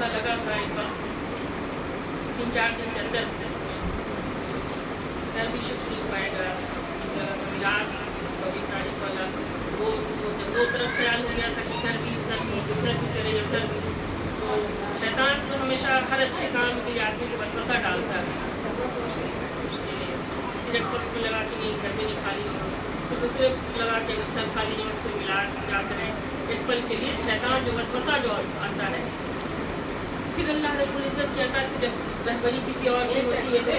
ऐसा लगा था एक बार 3-4 दिन के अंदर घर भी शिफ्ट नहीं पाया गया, लगा था मिलाद 24 तारीख वाला वो जब दो तरफ ख्याल हो गया था कि इधर भी उधर भी करे उधर भी, तो शैतान तो हमेशा हर अच्छे काम के लिए आदमी को वसवसा डालता है। एक वक्त में लगा कि नहीं घर में नहीं खाली हो, तो दूसरे लगा कि अगर घर खाली हो तो मिलाद क्या करें, एक पल के लिए शैतान जो वसवसा जो आता है। फिर अल्लाह रब्बुल इज़्ज़त की अता से जब रहबरी किसी और की होती है तो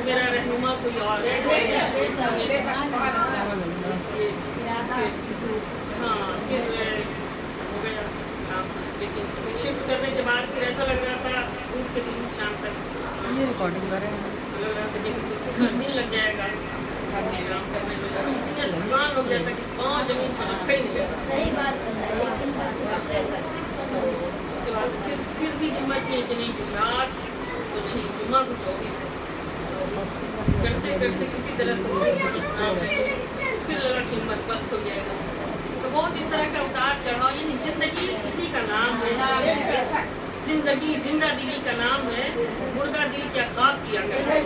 मेरा रहनुमा कोई और है। हाँ फिर हो गया काम, लेकिन शिफ्ट करने के बाद फिर ऐसा लग रहा था पूछ के दिन शाम तक ये रिकॉर्डिंग कर रहे हैं, लग रहा था कि दिन लग जाएगा काम करने में, इतना जुबान हो गया था कि पाँव जमीन पर रखा ही नहीं गया। सही बात बताई, उसके बाद फिर भी हिम्मत की कि नहीं जुम्मात तो नहीं, जुम्मा को 24 है, करते करते किसी तरह से फिर लगा कि हिम्मत पस्त हो जाएगा। तो बहुत इस तरह का उतार चढ़ाव, यानी जिंदगी इसी का नाम है, जिंदगी जिंदा दिली का नाम है, मुर्दा दिल क्या ख्वाब किया करता है।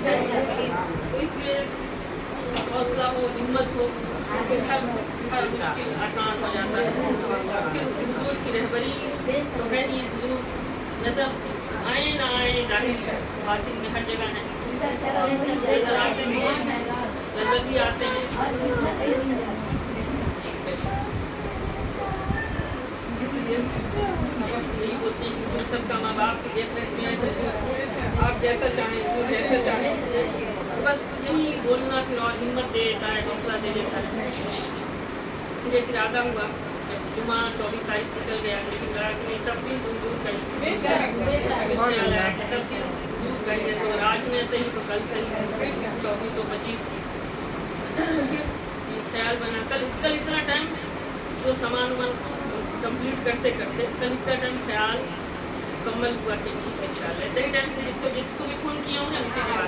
तो इसलिए हौसला हो, हिम्मत हो, हर मुश्किल आसान हो जाता है। फिर हुजूर की रहबरी तो है नहीं, हुजूर नजर आए ना आए जाहिर बातिन में हर जगह है, नजर आते भी हैं, नजर भी आते हैं। इसलिए यही बोलते हैं कि सबका माँ बाप की देख रेख में आप जैसा चाहें, हुजूर जैसा चाहें, बस यही बोलना फिर और हिम्मत दे देता है, हौसला दे देता है। मुझे एक इरादा हुआ, जुम्मा 24 तारीख निकल गया, लेकिन लगा कि नहीं सब दिन तो हुजूर का ही, सब दिन हुजूर का ही है, तो आज में सही तो कल सही 24 और 25। फिर ये ख्याल बना, कल इतना टाइम जो सामान कंप्लीट करते करते कल इतना टाइम ख्याल मुकम्मल हुआ कि ठीक है इंशाल्लाह। इतने टाइम से जिसको भी फोन किए होंगे हम इसी के बाद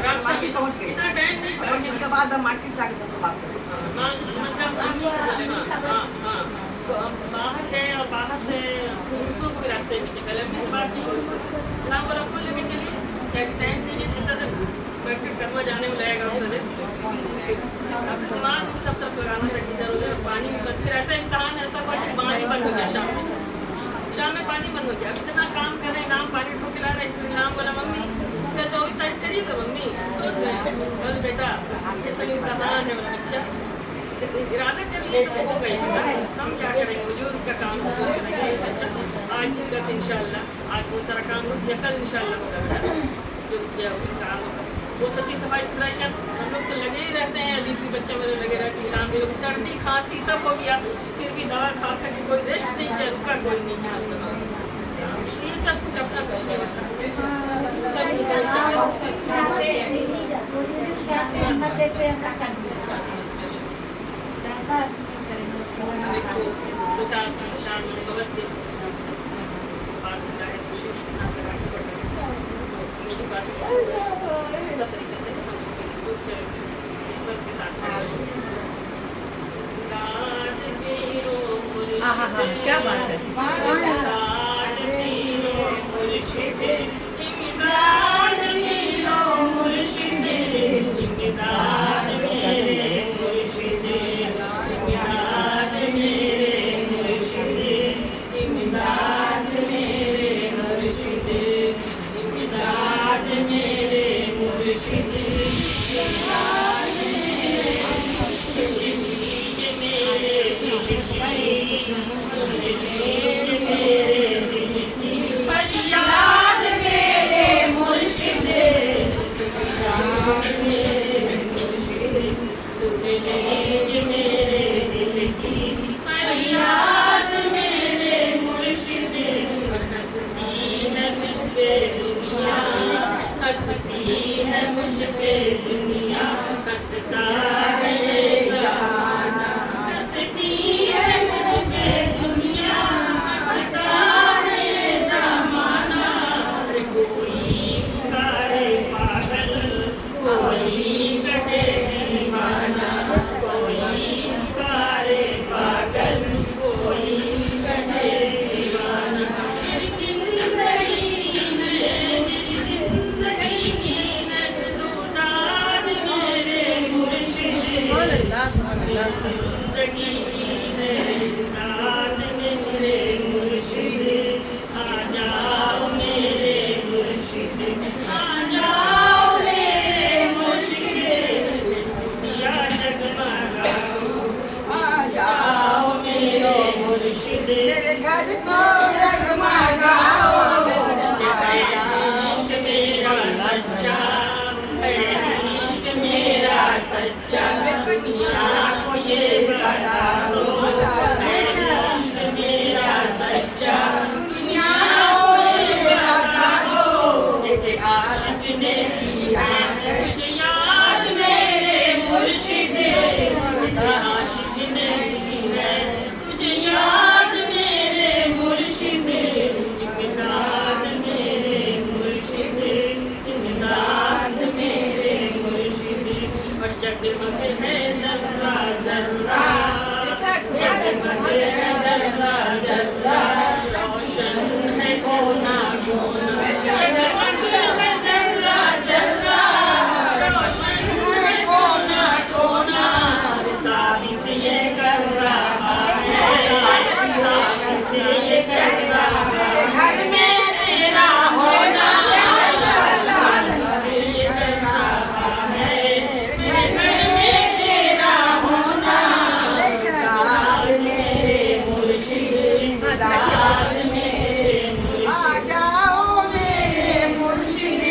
रास्ता भी पहुँच गए, इतना टाइम नहीं था, उसके बाद हम मार्केट से आगे सबको बात करें। मतलब अम्मी को बोले हाँ तो हम बाहर गए और बाहर से दूसरों को भी रास्ते में पहले अम्मी से बात की, नाम बोला आपको लेके चलिए क्या टाइम दीजिए, इतना तक मार्केट करवा जाने में लगेगा उधर। अब दिमाग भी सब तरफ लगाना था कि इधर उधर पानी में बस, फिर ऐसा इम्तहान ऐसा हुआ कि पानी बंद हो गया शाम में पानी बंद हो गया। अब इतना काम कर रहे हैं, नाम पानी ठोक ला रहे हैं, फिर नाम बोला मम्मी कल 24 तारीख करिएगा मम्मी, सोच रहे हैं कल बेटा ये सब इम्तहान है मेरा बच्चा, इरादा कर लिए तो हो गई, हम क्या करेंगे, हुजूर का काम हो आज दिक्कत इंशाल्लाह, आज बहुत सारा काम हो गया, कल इंशाल्लाह होगा जो किया काम होगा। वो सच्ची सफाई सुथराई क्या हम लोग तो लगे ही रहते हैं, अली भी बच्चे मेरे लगे रहते हैं, इलाम भी सर्दी खांसी सब हो गया, फिर भी दवा खा खा के कोई रेस्ट नहीं किया, रुका कोई नहीं किया। ये सब कुछ अपना कुछ नहीं होता, सब कुछ होता है। दो चार शाम में सोबत थे, बात है खुशी के साथ लगानी पड़ती है मेरे पास, सब तरीके से हम उसको किस्मत के साथ क्या बात है। मेरे زندگی ہے رات میرے مرشد آ جاؤ میرے مرشد آ جاؤ میرے مرشد یا جگمگاؤ آ جاؤ میرے مرشد میرے گھر کو جگمگاؤ عشق میرا سچا ہے عشق میرا سچا دنیا کو یہ بتا دو عشق میرا سچا دنیا کو یہ بتا دو کہ عاشق نے کیا ہے تجھے یاد میرے مرشد عاشق نے کی ہے تجھے یاد میرے مرشد امداد میرے مرشد امداد میرے مرشد اور جگمگ ہے ذرہ ذرہ جگمگ ہے ذرہ ذرہ روشن ہے کونا کونا جگمگ ہے ذرہ ذرہ روشن ہے کونا کونا ثابت یہ کر رہا ہے ثابت یہ کر رہا میرے گھر میں تیرا ہونا یہ کر رہا ہے میرے گھر میں تیرا ہونا داد میرے مرشد داد میرے آ جاؤ میرے مرشد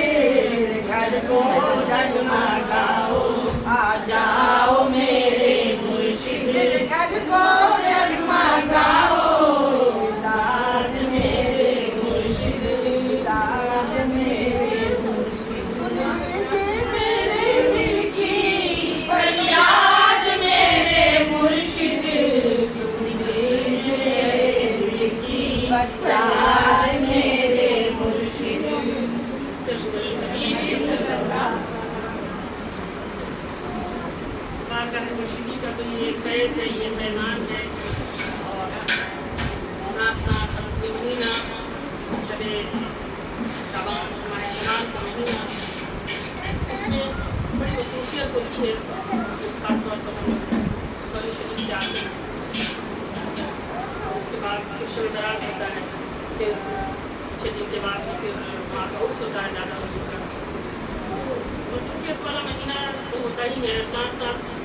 میرے گھر کو جگمگاؤ آ جاؤ میرے مرشد میرے گھر کو جگمگاؤ داد میرے مرشد داد میرے مرشد سن لیجیے میرے دل کی فریاد میرے مرشد سن لیجیے میرے دل کی فریاد میرے مرشد مرشدی کا تو یہ فیض ہے یہ میدان ہے اور ساتھ ساتھ یہ مہینہ شب شعبان ماہ شعبان کا مہینہ اس میں بڑی خصوصیت ہوتی ہے خاص طور پر ہم لوگ رسول شریف سے آتے ہیں اور اس کے بعد پھر شب برات ہوتا ہے پھر 6 دن کے بعد پھر وہاں کا عرس ہوتا ہے زیادہ خصوصیت والا مہینہ تو ہوتا ہی ہے ساتھ ساتھ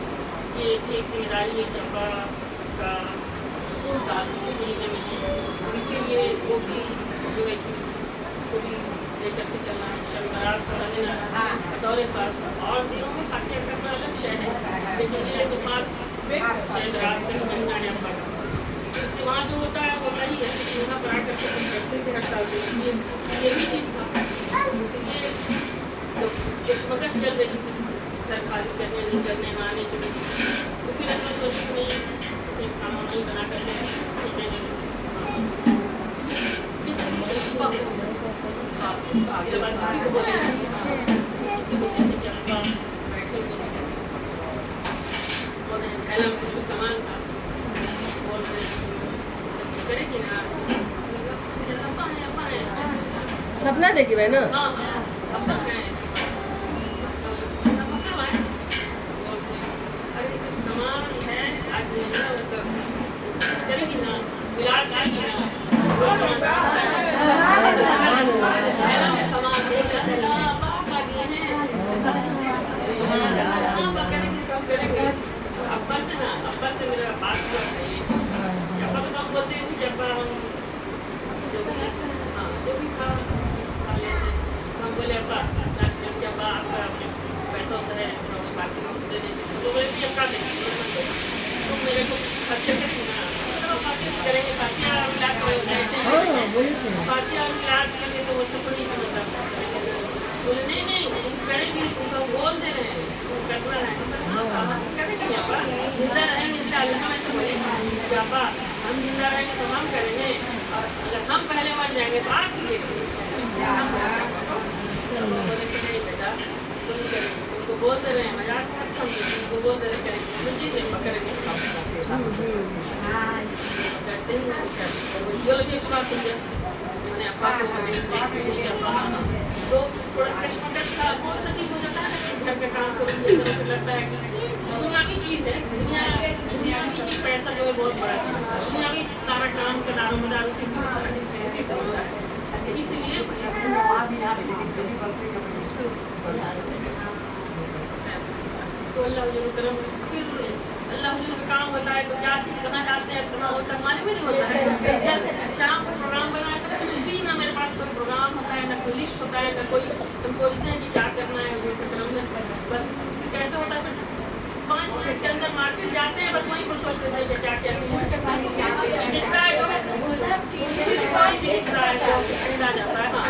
یہ ایک ذمہ داری ہے کہ ابا کا ساتھ اسی مہینے میں ہے اسی لیے وہ بھی جو ہے کہ اس کو بھی لے کر کے چلنا ہے شب برات کا رہنا دور خاص اور دنوں میں خاطیہ کرنا الگ شے ہے لیکن یہ تو خاص شب برات کا ہی مہینہ ہے ابا کا اس لیے وہاں جو ہوتا ہے ہوتا ہی ہے لیکن یہاں پر آ کر کے ہم کرتے تھے ہر سال سے یہ بھی چیز تھا یہ تو کشمکش چل رہی تھی گھر خالی کرنے نہیں کرنے آنے کے بیچ تو پھر اپنا سوچی نہیں صرف کھانا نہیں بنا کر کے کسی کو بولے کسی کو کہتے کہ ابا بیٹھے تھیلا میں کچھ سامان تھا بول رہے سب کرے گی نا ابا ہے सपना देखी भाई ना ہاں ہاں ابا ہے سامان ہے آج کرے گی نا ملاد آئے گی نا سامان کریں گے ابا سے نا ابا سے میرا بات ہوا تھا یہ ابا تو ہم بولتے ہیں کہ ابا ہم جو بھی تھا ہم بولے ابا ابا آپ کا پیسہ ویسا ہے باقی ہم دے دیتے تو بولے کہ ابا دیں تم میرے کو خرچہ کریں گے نا کریں گے فاتحہ اور ملاد فاتحہ اور ملاد کے لیے تو وہ سب نہیں ہوتا بولے نہیں کریں گے تم تو بول دے رہے ہیں کرنا ہے کریں گے ابا زندہ رہیں گے ان شاء اللہ ہم ایسے بولے کہ ابا ہم زندہ رہیں گے تو ہم کریں گے اور اگر ہم پہلے مر جائیں گے تو آپ کی بولے کہ نہیں بیٹا تم کریں گے تم کو بولتے رہے ہیں مذاق مت سمجھو تم کو بولتے رہے کریں گے جی ابا کریں گے کرتے ہی نہیں یہ لوگ ایک بات سن گیا میں نے ابا کو تو تھوڑا سا کشمکش تھا کون سا چیز ہو جاتا ہے گھر کا کام کروں گی پھر لگتا ہے کہ دنیا کی چیز ہے دنیا बहुत बड़ा चीज होता है, दुनिया भी सारा काम का दारोमदार उसी से होता है, उसी से होता है। इसलिए तो अल्लाह हुजूर करम, फिर अल्लाह हुजूर का काम होता है तो क्या चीज़ करना चाहते हैं करना होता है, मालूम ही नहीं होता है। शाम को प्रोग्राम बनाए, सब कुछ भी ना, मेरे पास कोई प्रोग्राम होता है ना कोई लिस्ट होता है ना कोई, तुम सोचते हैं कि क्या करना है हुजूर के करम में, बस कैसे होता है। फिर 5 मिनट के अंदर मार्केट जाते हैं, बस वहीं पर सोच लेते हैं कि क्या क्या चीज़ दिखता है जो दिखता है जो खरीदा जाता है। हाँ,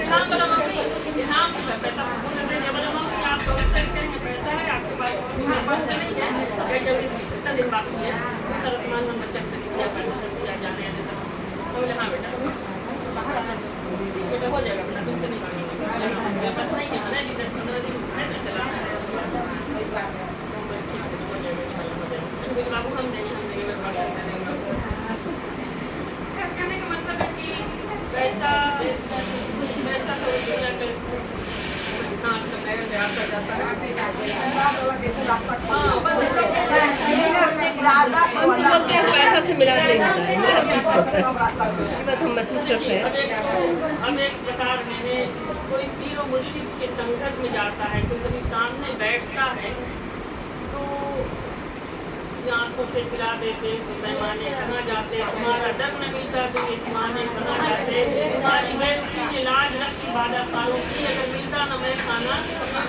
इनाम वाला मम्मी, इनाम पैसा बोलते हैं बोला मम्मी आप 24 तारीख के पैसा है आपके पास, मेरे पास तो नहीं है, जब इतना दिन बाकी है सारा सामान हम बच्चा खरीद दिया, पैसा सब दिया, जाने आने सब। तो बोले हाँ बेटा बेटा हो जाएगा बेटा, तुमसे नहीं मांगेंगे, मेरे पास नहीं है ना, 10-15 दिन है ना, चला बाबू हम देंगे मेरे पास कहने का मतलब है कि पैसा कुछ पैसा तो दुनिया का हाँ आता जाता है। हाँ बस बोलते हैं पैसा से मिलान नहीं होता है, मेरा महसूस होता है, ये बात हम महसूस करते हैं। अब एक प्रकार मैंने कोई पीर व मुर्शिद के संगत में जाता है, कोई कभी सामने बैठता है तो आंखों से पिला देते, तो पैमाने कहाँ जाते, तुम्हारा डर न मिलता तो ये पैमाने कहाँ जाते, तुम्हारी बेइज्जती ने लाज रखी 12 सालों की, अगर मिलता न मैं खाना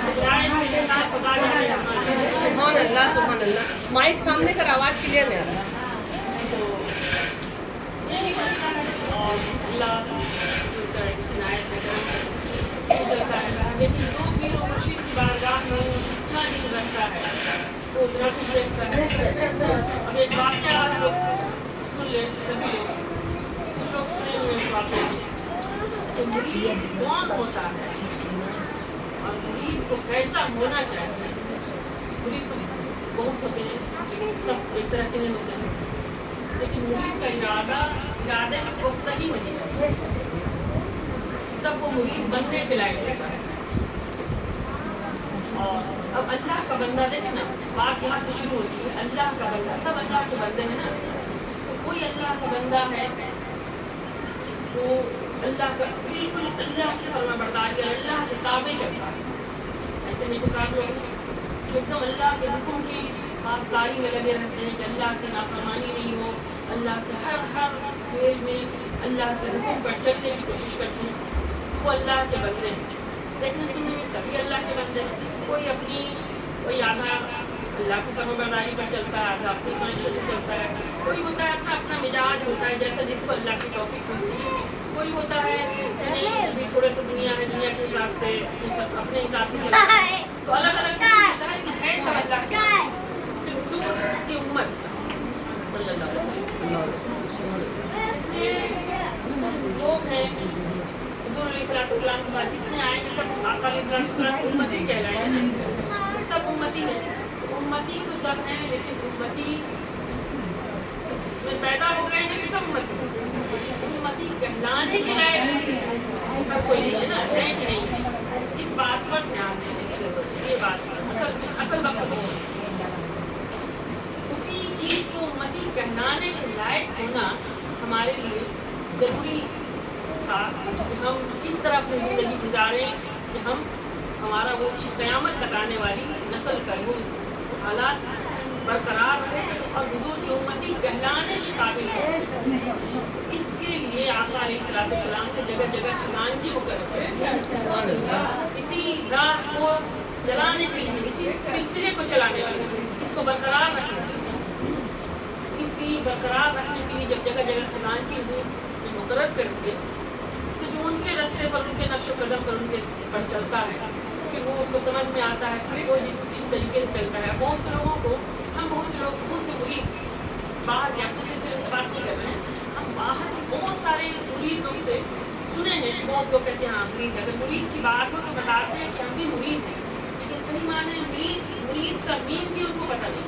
खुदाए मेरे साथ खुदा जाने कहाँ जाते। सुभान अल्लाह सुभान अल्लाह। माइक सामने कर, आवाज़ क्लियर नहीं आ रहा। तो यही मसला है और अल्लाह बोलता है कि इनायत में करम चलता है, लेकिन जो पीर व मुर्शिद की बारगाह में इतना दिल रखता है तो उतना कुछ देखता है। अब एक वाक़या आप लोग सुन लें, सभी लोग कुछ लोग सुने हुए इस वाक़ये में, मुरीद कौन होता है और मुरीद को कैसा होना चाहिए। मुरीद तो बहुत होते हैं, सब एक तरह के नहीं होते हैं, लेकिन मुरीद का इरादे में पुख्तगी होनी चाहिए, तब वो मुरीद बनने के लायक होता है। और अब अल्लाह का बंदा देखे ना, बात यहाँ से शुरू होती है, अल्लाह का बंदा, सब अल्लाह के बंदे हैं ना, तो कोई अल्लाह का बंदा है तो अल्लाह का बिल्कुल अल्लाह की फरमाबरदारी और अल्लाह से ताबे चलता है। ऐसे नहीं पुकार लोग जो एकदम अल्लाह के हुक्म की पासदारी में लगे रहते हैं कि अल्लाह की नाफरमानी नहीं हो, अल्लाह के हर फेल में अल्लाह के हुक्म पर चलने की कोशिश करते हैं, वो अल्लाह के बंदे हैं। लेकिन सुनने में सभी अल्लाह के बंदे हैं, कोई आधा अल्लाह की फरमाबरदारी पर चलता है, आधा अपनी ख्वाहिशों से चलता है, कोई होता है अपना अपना मिजाज होता है जैसा जिसको अल्लाह की तौफीक मिलती है, कोई होता है नहीं अभी थोड़ा सा दुनिया है, दुनिया के हिसाब से अपने हिसाब से चलता है, तो अलग अलग होता है कि है सब अल्लाह के। फिर हुजूर की उम्मत सल्लल्लाहु अलैहि वसल्लम लोग हैं, हुजूर अलैहिस्सलाम के बाद जितने आएंगे सब आका अलैहिस्सलाम की उम्मती कहलाएंगे ना, सब उम्मती हैं, उम्मती तो सब हैं, लेकिन उम्मती में पैदा हो गए हैं तो सब उम्मती, लेकिन उम्मती कहलाने के लायक हर कोई नहीं है ना, है कि नहीं है, इस बात पर ध्यान देने की जरूरत है। ये बात असल मकसद हो, उसी चीज़ को उम्मती कहलाने के लायक होना हमारे लिए ज़रूरी था कि हम इस तरह अपनी ज़िंदगी गुजारें कि हमारा वो चीज़ क़यामत तक आने वाली नस्ल का वो हालात बरकरार रहे और हुजूर की उम्मती कहलाने के काबिल है। इसके लिए आका अलैहिस्सलाम ने जगह जगह खजानची मुकर्रर किया, इसी राह को चलाने के लिए, इसी सिलसिले को चलाने के लिए, इसको बरकरार रखने के लिए, इसकी बरकरार रखने के लिए जब जगह जगह खजानची हुजूर ने मुकर्रर कर दिए तो जो उनके रास्ते पर, उनके नक्शो कदम पर उनके पर चलता है, फिर वो उसको समझ में आता है, वो जिस तरीके से चलता है। बहुत से लोगों को बहुत से मुरीद बाहर के अपने सिलसिले से बात नहीं कर रहे हैं, हम बाहर के बहुत सारे मुरीद लोग से सुने हैं, बहुत लोग कहते हैं हाँ मुरीद, अगर मुरीद की बात हो तो बताते हैं कि हम भी मुरीद हैं, लेकिन सही माने मुरीद का मीन भी उनको पता नहीं,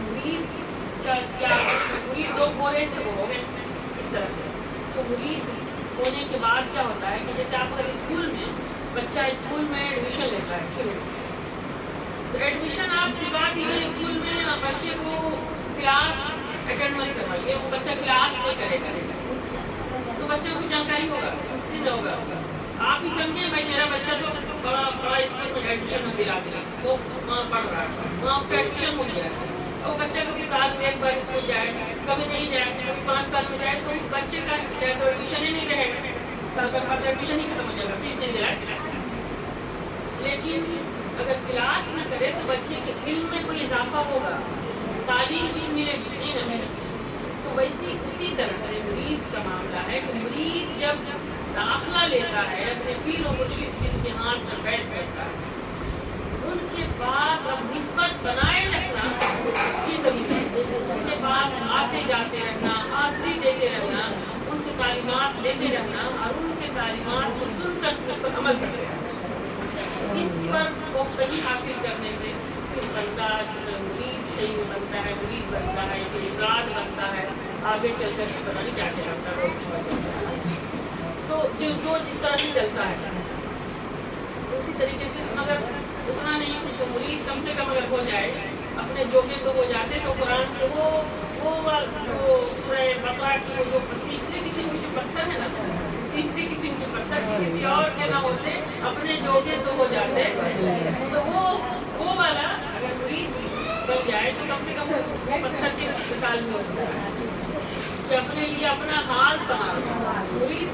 मुरीद का क्या, मुरीद लोग हो रहे थे वो हो गए इस तरह से। तो मुरीद होने के बाद क्या होता है कि जैसे आप अगर स्कूल में बच्चा स्कूल में एडमिशन लेता है शुरू, तो एडमिशन आप दिवा दीजिए स्कूल में, बच्चे को क्लास अटेंड मत करवाइए, वो बच्चा क्लास नहीं करेगा तो बच्चे को जानकारी होगा उससे न होगा। आप ही समझे भाई मेरा बच्चा तो बड़ा स्कूल में एडमिशन दिला दिया, वो वहाँ पढ़ रहा है, वहाँ उसका एडमिशन हो गया है, वो बच्चा कभी साल में एक बार स्कूल जाए, कभी नहीं जाए, कभी 5 साल में जाए, तो उस बच्चे का चाहे तो एडमिशन ही नहीं रहेगा, साल भर बाद एडमिशन ही खत्म हो जाएगा, फीस नहीं दिलाए। लेकिन अगर क्लास न करे तो बच्चे के इल्म में कोई इजाफा होगा, तालीम कुछ मिलेगी नहीं ना मिलेगी। तो वैसे उसी तरह से मुरीद का मामला है कि मुरीद जब दाखिला लेता है अपने पीर और मुर्शिद के हाथ में बैठता है, उनके पास अब निस्बत बनाए रखना ये ज़रूरी है। उनके पास आते जाते रहना, हाज़िरी देते रहना, उनसे तालीमात लेते रहना और उनके तालीमात को सुनकर उस पर अमल करते रहना। इस पर वही हासिल करने से फिर बनता मुरीद सही बनता है, मुरीद बनता है, फिर मुराद बनता है, आगे चल कर पता नहीं क्या क्या लगता है, बहुत कुछ बनता है। तो जो जिस तरह से चलता है उसी तरीके से अगर उतना नहीं कुछ तो मुरीद कम से कम अगर हो जाए, अपने जोगे तो हो जाते तो कुरान के वो जो सूरह बकरा की वो जो तीसरी किस्म की जो पत्थर है ना, तीसरी किस्म के पत्थर की किसी और के ना होते, अपने जोगे तो हो जाते, तो वो वाला अगर मुरीद बन जाए तो कम से कम वो पत्थर के मिसाल में हो सकता है कि अपने लिए अपना हाल संभाल। मुरीद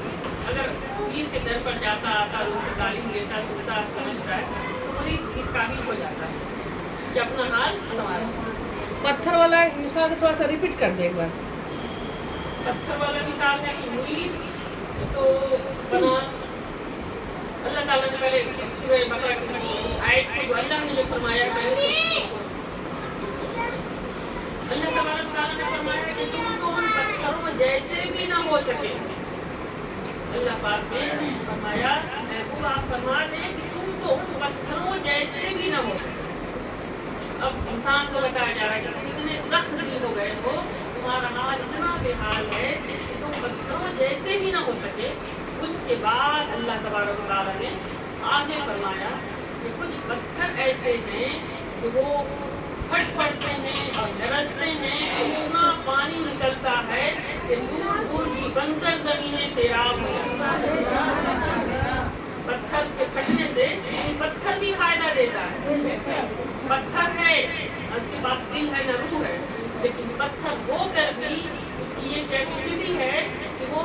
अगर पीर के दर पर जाता आता और उनसे तालीम लेता, सुनता, समझता है तो मुरीद इस काबिल हो जाता है कि अपना हाल संभाल। पत्थर वाला मिसाल को थोड़ा सा रिपीट कर दे एक बार। पत्थर वाला मिसाल है कि मुरीद तो बना, अल्लाह ताला ने पहले सूरह बकरा की उस आयत को जो अल्लाह ने जो फरमाया है पहले अल्लाह तबारक ताला ने फरमाया कि तुम तो उन पत्थरों जैसे भी ना हो सके। अल्लाह पाक ने फरमाया महबूब आप फरमा दें कि तुम तो उन पत्थरों जैसे भी ना हो सके। अब इंसान को बताया जा रहा है कि तुम इतने सख्त दिल हो गए हो, तुम्हारा हाल इतना बेहाल है कि तुम पत्थरों जैसे भी ना हो सके। उसके बाद अल्लाह तबारक ताला ने आगे फरमाया कि कुछ पत्थर ऐसे हैं कि वो फट पड़ते हैं और लरसते हैं, इतना पानी निकलता है कि दूर दूर की बंजर जमीनें सैराब हो जाती हैं। पत्थर के फटने से पत्थर भी फायदा देता है। पत्थर है, उसके पास दिल है न रूह है, लेकिन पत्थर होकर भी उसकी ये कैपेसिटी है कि वो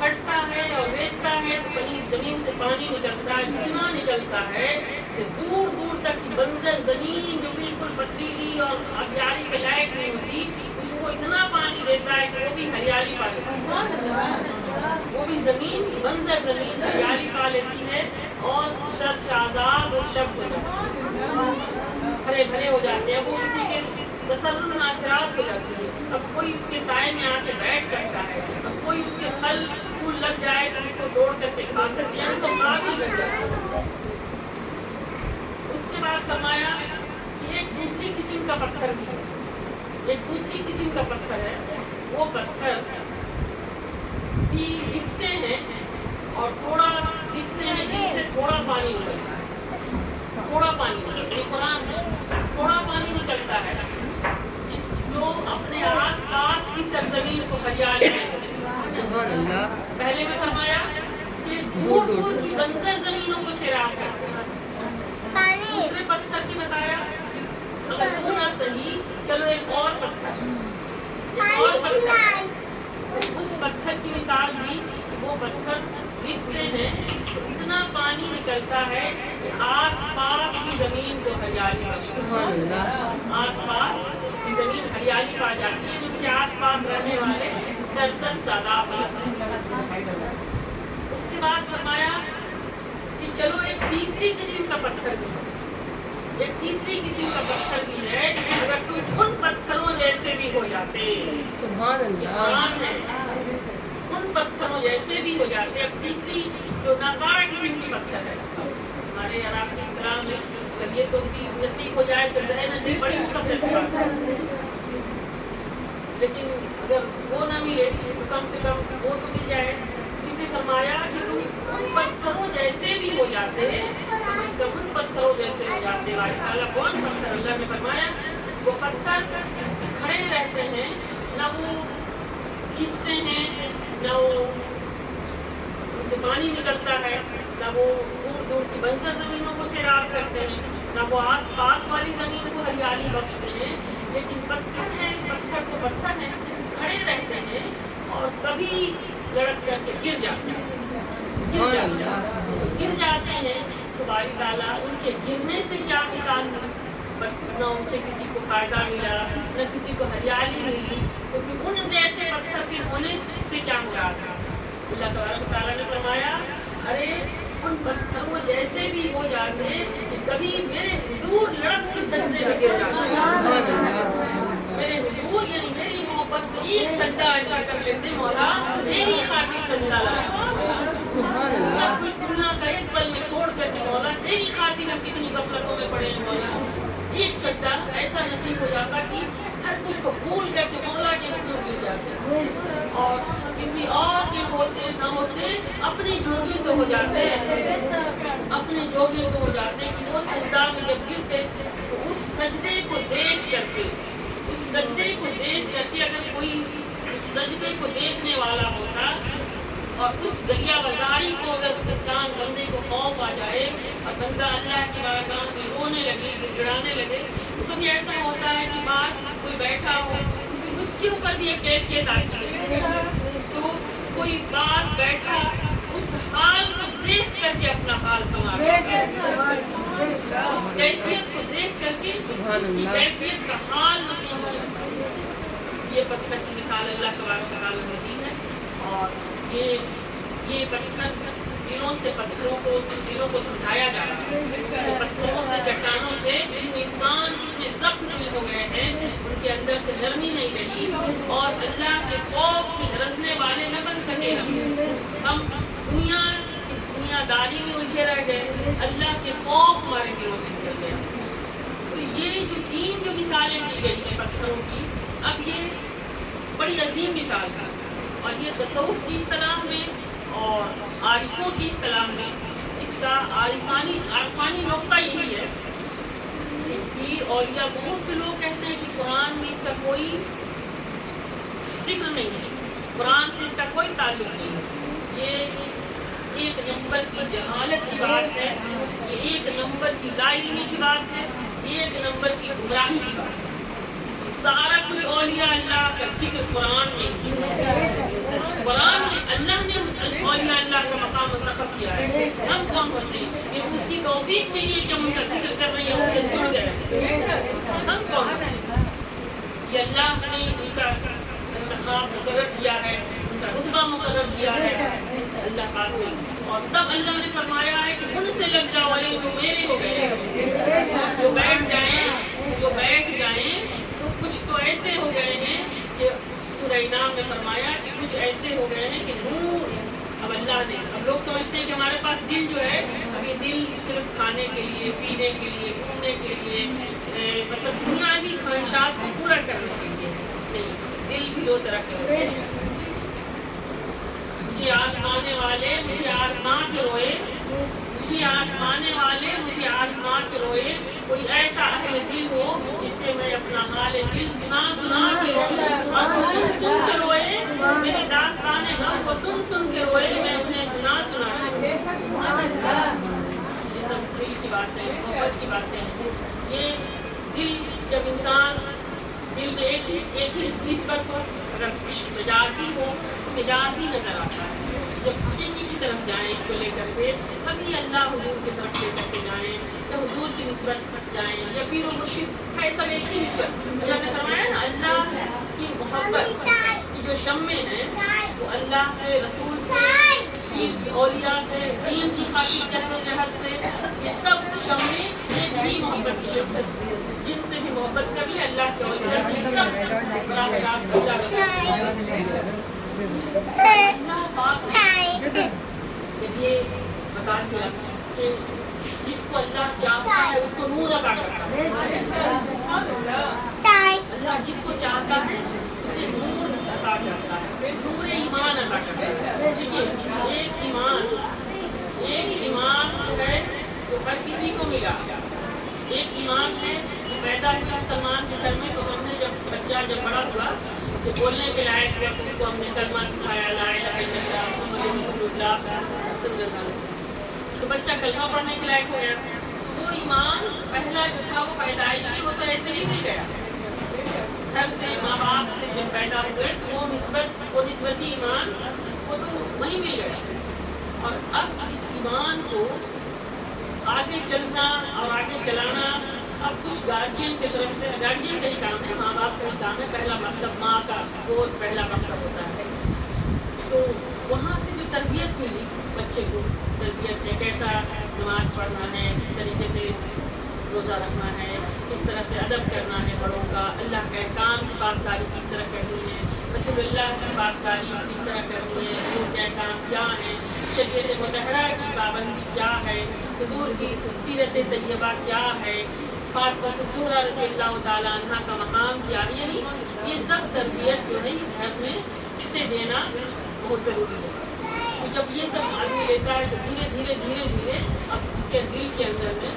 फटता है और बेचता है तो जमीन से पानी निकलता है, इतना निकलता है कि दूर दूर तक की बंजर जमीन जो बिल्कुल पथरीली और अबियारी के लायक नहीं होती, उसको इतना पानी देता है कि वो भी हरियाली पा लेती है, वो भी जमीन बंजर जमीन हरियाली पा लेती है और शादाब और शब्द हो जाते हैं, हरे भरे हो जाते हैं, वो किसी के तसर्रुन नासिरात हो जाती है। अब कोई उसके साए में आके बैठ सकता है, अब कोई उसके फल फूल लग जाए तो उसको तोड़ करके खा सकते हैं, तो काबिल बन जाता है। उसके बाद फरमाया कि एक दूसरी किस्म का पत्थर भी है, एक दूसरी किस्म का पत्थर है, वो पत्थर भी रिश्ते हैं और थोड़ा रिश्ते हैं जिनसे थोड़ा पानी निकलता है, थोड़ा पानी निकलता है, कुरान थोड़ा पानी निकलता है जो अपने आस पास की सरजमीन को हरियाली पहले में फरमाया कि दूर दूर की बंजर जमीनों को सैराब करते हैं। दूसरे पत्थर की बताया कि अगर वो ना सही चलो एक और पत्थर, उस पत्थर की मिसाल दी, वो पत्थर रिश्ते हैं तो इतना पानी निकलता है कि आस पास की जमीन को हरियाली आस पास की जमीन हरियाली पा जाती है, क्योंकि आस पास रहने वाले सरसब्ज शादाब होते हैं। उसके बाद फरमाया कि चलो एक तीसरी किस्म का पत्थर भी है, एक तीसरी किस्म का पत्थर भी है, अगर तुम उन पत्थरों जैसे भी हो जाते, सुभान अल्लाह, उन पत्थरों जैसे भी हो जाते। अब तीसरी जो नाकारा किस्म की पत्थर है, हमारे अरब की इस्लाम में चलिए तो भी नसीब हो जाए तो जहर नसीब बड़ी मुकद्दस बात है, लेकिन अगर वो ना मिले तो कम से कम वो तो मिल जाए। इसने फरमाया कि तुम उन पत्थरों जैसे भी हो जाते, तो उन पत्थरों जैसे हो जाते। कौन पत्थर? अल्लाह ने फरमाया वो पत्थर खड़े रहते हैं کھستے ہیں، نہ وہ ان سے پانی نکلتا ہے، نہ وہ دور دور کی بنجر زمینوں کو سیراب کرتے ہیں، نہ وہ آس پاس والی زمین کو ہریالی بخشتے ہیں، لیکن پتھر ہیں، پتھر تو پتھر ہیں، کھڑے رہتے ہیں اور کبھی لڑک کر کے گر جاتے ہیں، گر جاتے ہیں تو باری تعالیٰ ان کے گرنے سے کیا مثال ملی، نہ ان سے کسی کو فائدہ ملا، نہ کسی کو ہریالی ملی، کیونکہ ان جیسے پتھر کے ہونے سے کیا مراد ہے؟ اللہ تبارک و تعالیٰ نے فرمایا ارے ان پتھروں جیسے بھی ہو جاتے کہ کبھی میرے حضور لڑک کے سجدے میں گر جاتے ہیں، میرے حضور یعنی میری محبت میں ایک سجدہ ایسا کر لیتے مولا تیری خاطر سجدہ لایا، سب کچھ دنیا کا ایک پل میں چھوڑ کر کے مولا تیری خاطر ہم کتنی غفلتوں میں پڑے ہیں مولا، ایک سجدہ ایسا نصیب ہو جاتا کہ ہر کچھ کو بھول کر کے مولا کے حضور گر جاتے اور کسی اور کے ہوتے نہ ہوتے اپنے جوگے تو ہو جاتے ہیں، اپنے جوگے تو ہو جاتے ہیں کہ وہ سجدہ میں جب گرتے تو اس سجدے کو دیکھ کر کے، اس سجدے کو دیکھ کر کے اگر کوئی اس سجدے کو دیکھنے والا ہوتا اور اس دریا بازاری کو اگر انسان بندے کو خوف آ جائے اور بندہ اللہ کی بارگاہ میں رونے لگے گڑ گڑانے لگے تو کبھی ایسا ہوتا ہے کہ پاس کوئی بیٹھا ہو کیونکہ اس کے اوپر بھی ایک کیفیت آتی ہے، تو کوئی پاس بیٹھا اس حال کو دیکھ کر کے اپنا حال سنبھالتا ہے، اس کیفیت کو دیکھ کر کے اس کی کیفیت کا حال نصیب ہو جاتا ہے۔ یہ پتھر کی مثال اللہ تبارک و تعالیٰ نے دی ہے اور یہ پتھر دلوں سے پتھروں کو سمجھایا جا رہا ہے، پتھروں سے چٹانوں سے انسان کتنے سخت دل ہو گئے ہیں، ان کے اندر سے نرمی نہیں رہی اور اللہ کے خوف میں رسنے والے نہ بن سکے، ہم دنیا داری میں الجھے رہ گئے، اللہ کے خوف ہمارے دلوں سے نکل گئے۔ تو یہ جو تین جو مثالیں دی گئی ہیں پتھروں کی، اب یہ بڑی عظیم مثال ہے اور یہ تصوف کی اصطلاح میں اور عارفوں کی اصطلاح میں اس کا عارفانی نقطہ یہی ہے کہ پیر اولیاء بہت سے لوگ کہتے ہیں کہ قرآن میں اس کا کوئی ذکر نہیں ہے، قرآن سے اس کا کوئی تعلق نہیں ہے، یہ ایک نمبر کی جہالت کی بات ہے، یہ ایک نمبر کی لا علمی کی بات ہے، یہ ایک نمبر کی گمراہی کی بات ہے۔ سارا کچھ اولیاء اللہ کا ذکر قرآن میں، قرآن میں اللہ نے اولیاء اللہ کا مقام منتخب کیا ہے، ہم کون ہوتے ہیں کہ اس کی توفیق کے لیے کہ ہم ان کا ذکر کر رہے ہیں ان سے جڑ گئے، ہم کون ہیں؟ یہ اللہ نے ان کا انتخاب مقرر کیا ہے، ان کا رتبہ مقرر کیا ہے اللہ پاک نے، اور تب اللہ نے فرمایا ہے کہ ان سے لگ جاؤ جو میرے ہو گئے، جو بیٹھ جائیں تو کچھ تو ایسے ہو گئے ہیں کہ سورہ انعام میں فرمایا کہ کچھ ایسے ہو گئے ہیں کہ نور اب اللہ نے، اب لوگ سمجھتے ہیں کہ ہمارے پاس دل جو ہے اب یہ دل صرف کھانے کے لیے، پینے کے لیے، گھومنے کے لیے، مطلب دنیاوی خواہشات کو پورا کرنے کے لیے نہیں، دل بھی دو طرح کے ہوتے ہیں، مجھے آزمانے والے مجھے آزما کے روئے، مجھے آزمانے والے مجھے آزما کے روئے، کوئی ایسا اہل دل ہو جس سے میں اپنا حال دل سنا کے روئے اور وہ سن کے روئے، میری داستان غم کو سن کے روئے، میں انہیں سنا کے یہ سب دل کی باتیں، محبت کی باتیں ہیں۔ یہ دل جب انسان دل میں ایک ہی نسبت ہو، اگر عشق مجازی ہو تو مجازی نظر آتا ہے، جب حقیقی کی طرف جائیں اس کو لے کر کے، کبھی اللہ حضور کی طرف لے کر کے جائیں یا حضور کی نسبت جائیں یا پیر و مرشد ہے، سب ایک ہی نسبت۔ اللہ نے فرمایا نا اللہ کی محبت کی جو شمع ہیں وہ اللہ سے، رسول سے، پیر سے، اولیاء سے، دین کی خاطر جد و جہد سے، یہ سب شمع ایک ہی محبت کی شمع، جن سے بھی محبت کر لے اللہ کے اولیاء سے، یہ سب براہ راست اللہ سے۔ اللہ پاک نے جب یہ بتا دیا کہ جس کو اللہ چاہتا ہے اس کو نور عطا کرتا ہے، اللہ جس کو چاہتا ہے اسے نور عطا کرتا ہے، نور ایمان عطا کرتا ہے۔ دیکھیے ایک ایمان جو ہے جو ہر کسی کو ملا، ایک ایمان ہے جو پیدا ہوا مسلمان کے گھر میں، تو ہم نے جب بچہ جب بڑا ہوا، جب بولنے کے لائق ہوا تو اس کو ہم نے کلمہ سکھایا، لا الہ الا اللہ محمد رسول اللہ صلی اللہ علیہ وسلم، تو بچہ کلمہ پڑھنے کے لائق ہو گیا۔ وہ ایمان پہلا جو تھا وہ پیدائشی، وہ تو ایسے ہی مل گیا، گھر سے ماں باپ سے جب پیدا ہوئے تو وہ نسبتی ایمان وہ تو وہیں مل گیا، اور اب اس ایمان کو آگے چلنا اور آگے چلانا اب کچھ گارجین کی طرف سے، گارجین کا ہی کام ہے، ماں باپ کا ہی کام ہے، پہلا مکتب ماں کا بہت پہلا مکتب ہوتا ہے، تو وہاں سے جو تربیت ملی بچے کو، تربیت ہے کیسا نماز پڑھنا ہے، کس طریقے سے روزہ رکھنا ہے، کس طرح سے ادب کرنا ہے بڑوں کا، اللہ کے احکام کی پاسداری کس طرح کرنی ہے، رسول اللہ کی پاسداری کس طرح کرنی ہے، حضور کے احکام کیا ہیں، شریعت مطہرہ کی پابندی کیا ہے، حضور کی سیرت طیبہ کیا ہے، فاطمہ الزہرا رضی اللہ تعالیٰ عنہ کا مقام کیا ہے، یعنی یہ سب تربیت جو ہے گھر میں سے دینا بہت ضروری ہے۔ تو جب یہ سب آدمی لیتا ہے تو دھیرے دھیرے دھیرے دھیرے اب اس کے دل کے اندر میں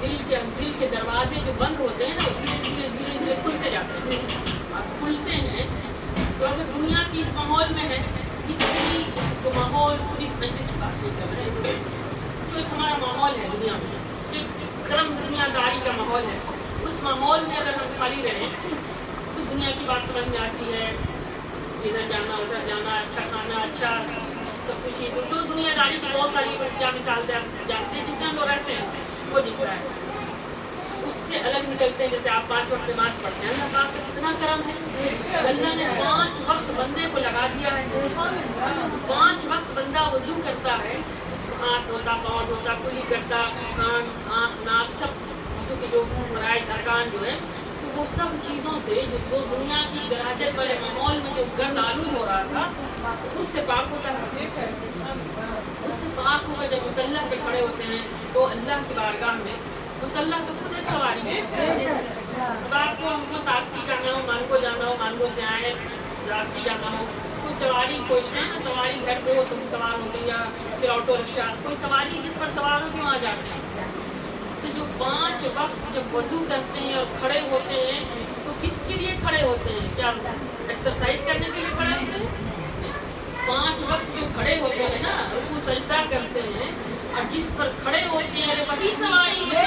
دل کے دروازے جو بند ہوتے ہیں نا وہ دھیرے دھیرے دھیرے دھیرے کھلتے جاتے ہیں، اور کھلتے ہیں تو اگر دنیا کی اس ماحول میں ہے، اس کی جو ماحول اس مجلس کی بات نہیں کر رہے ہیں، جو ایک ہمارا ماحول ہے دنیا میں، جو کرم دنیا داری کا ماحول ہے، اس ماحول میں اگر ہم خالی رہیں تو دنیا کی بات سمجھ میں آتی ہے، ادھر جانا ادھر جانا، اچھا کھانا، اچھا سب کچھ ہی، تو دنیا داری کی بہت ساری کیا مثال سے آپ جانتے ہیں جس میں ہم لوگ رہتے ہیں وہ دکھ رہا ہے، اس سے الگ نکلتے ہیں۔ جیسے آپ 5 وقت نماز پڑھتے ہیں، اللہ پاک کا کتنا کرم ہے، اللہ نے 5 وقت بندے کو لگا دیا ہے، 5 وقت بندہ وضو کرتا ہے، ہاتھ دھوتا، پاؤں دھوتا، کلی کرتا، کان آنکھ ناک سب وضو کے جو فرائض ارکان جو ہے، تو وہ سب چیزوں سے جو دنیا کی گراجت والے ماحول میں جو گرد آلود ہو رہا تھا اس سے پاک ہوتا ہے، اس سے پاک ہو کر جب مسلح پہ کھڑے ہوتے ہیں تو اللہ کی بارگاہ میں، مسلح تو خود ایک سواری ہے، اب آپ کو ہم کو ساکچی جانا ہو، مانگو جانا ہو، مانگو سے آئے ساکچی جانا ہو، کوئی سواری پوچھنا ہے نا، سواری گھر پہ ہو تم سوار ہوتے یا پھر آٹو رکشہ، کوئی سواری جس پر سوار ہو کے وہاں جاتے ہیں، تو جو 5 وقت جب وضو کرتے ہیں اور کھڑے ہوتے ہیں تو کس کے لیے کھڑے ہوتے ہیں؟ کیا ایکسرسائز کرنے کے لیے کھڑے ہوتے ہیں؟ 5 وقت جو کھڑے ہوتے ہیں نا رکوع سجدہ کرتے ہیں، اور جس پر کھڑے ہوتے ہیں وہی سواری ہے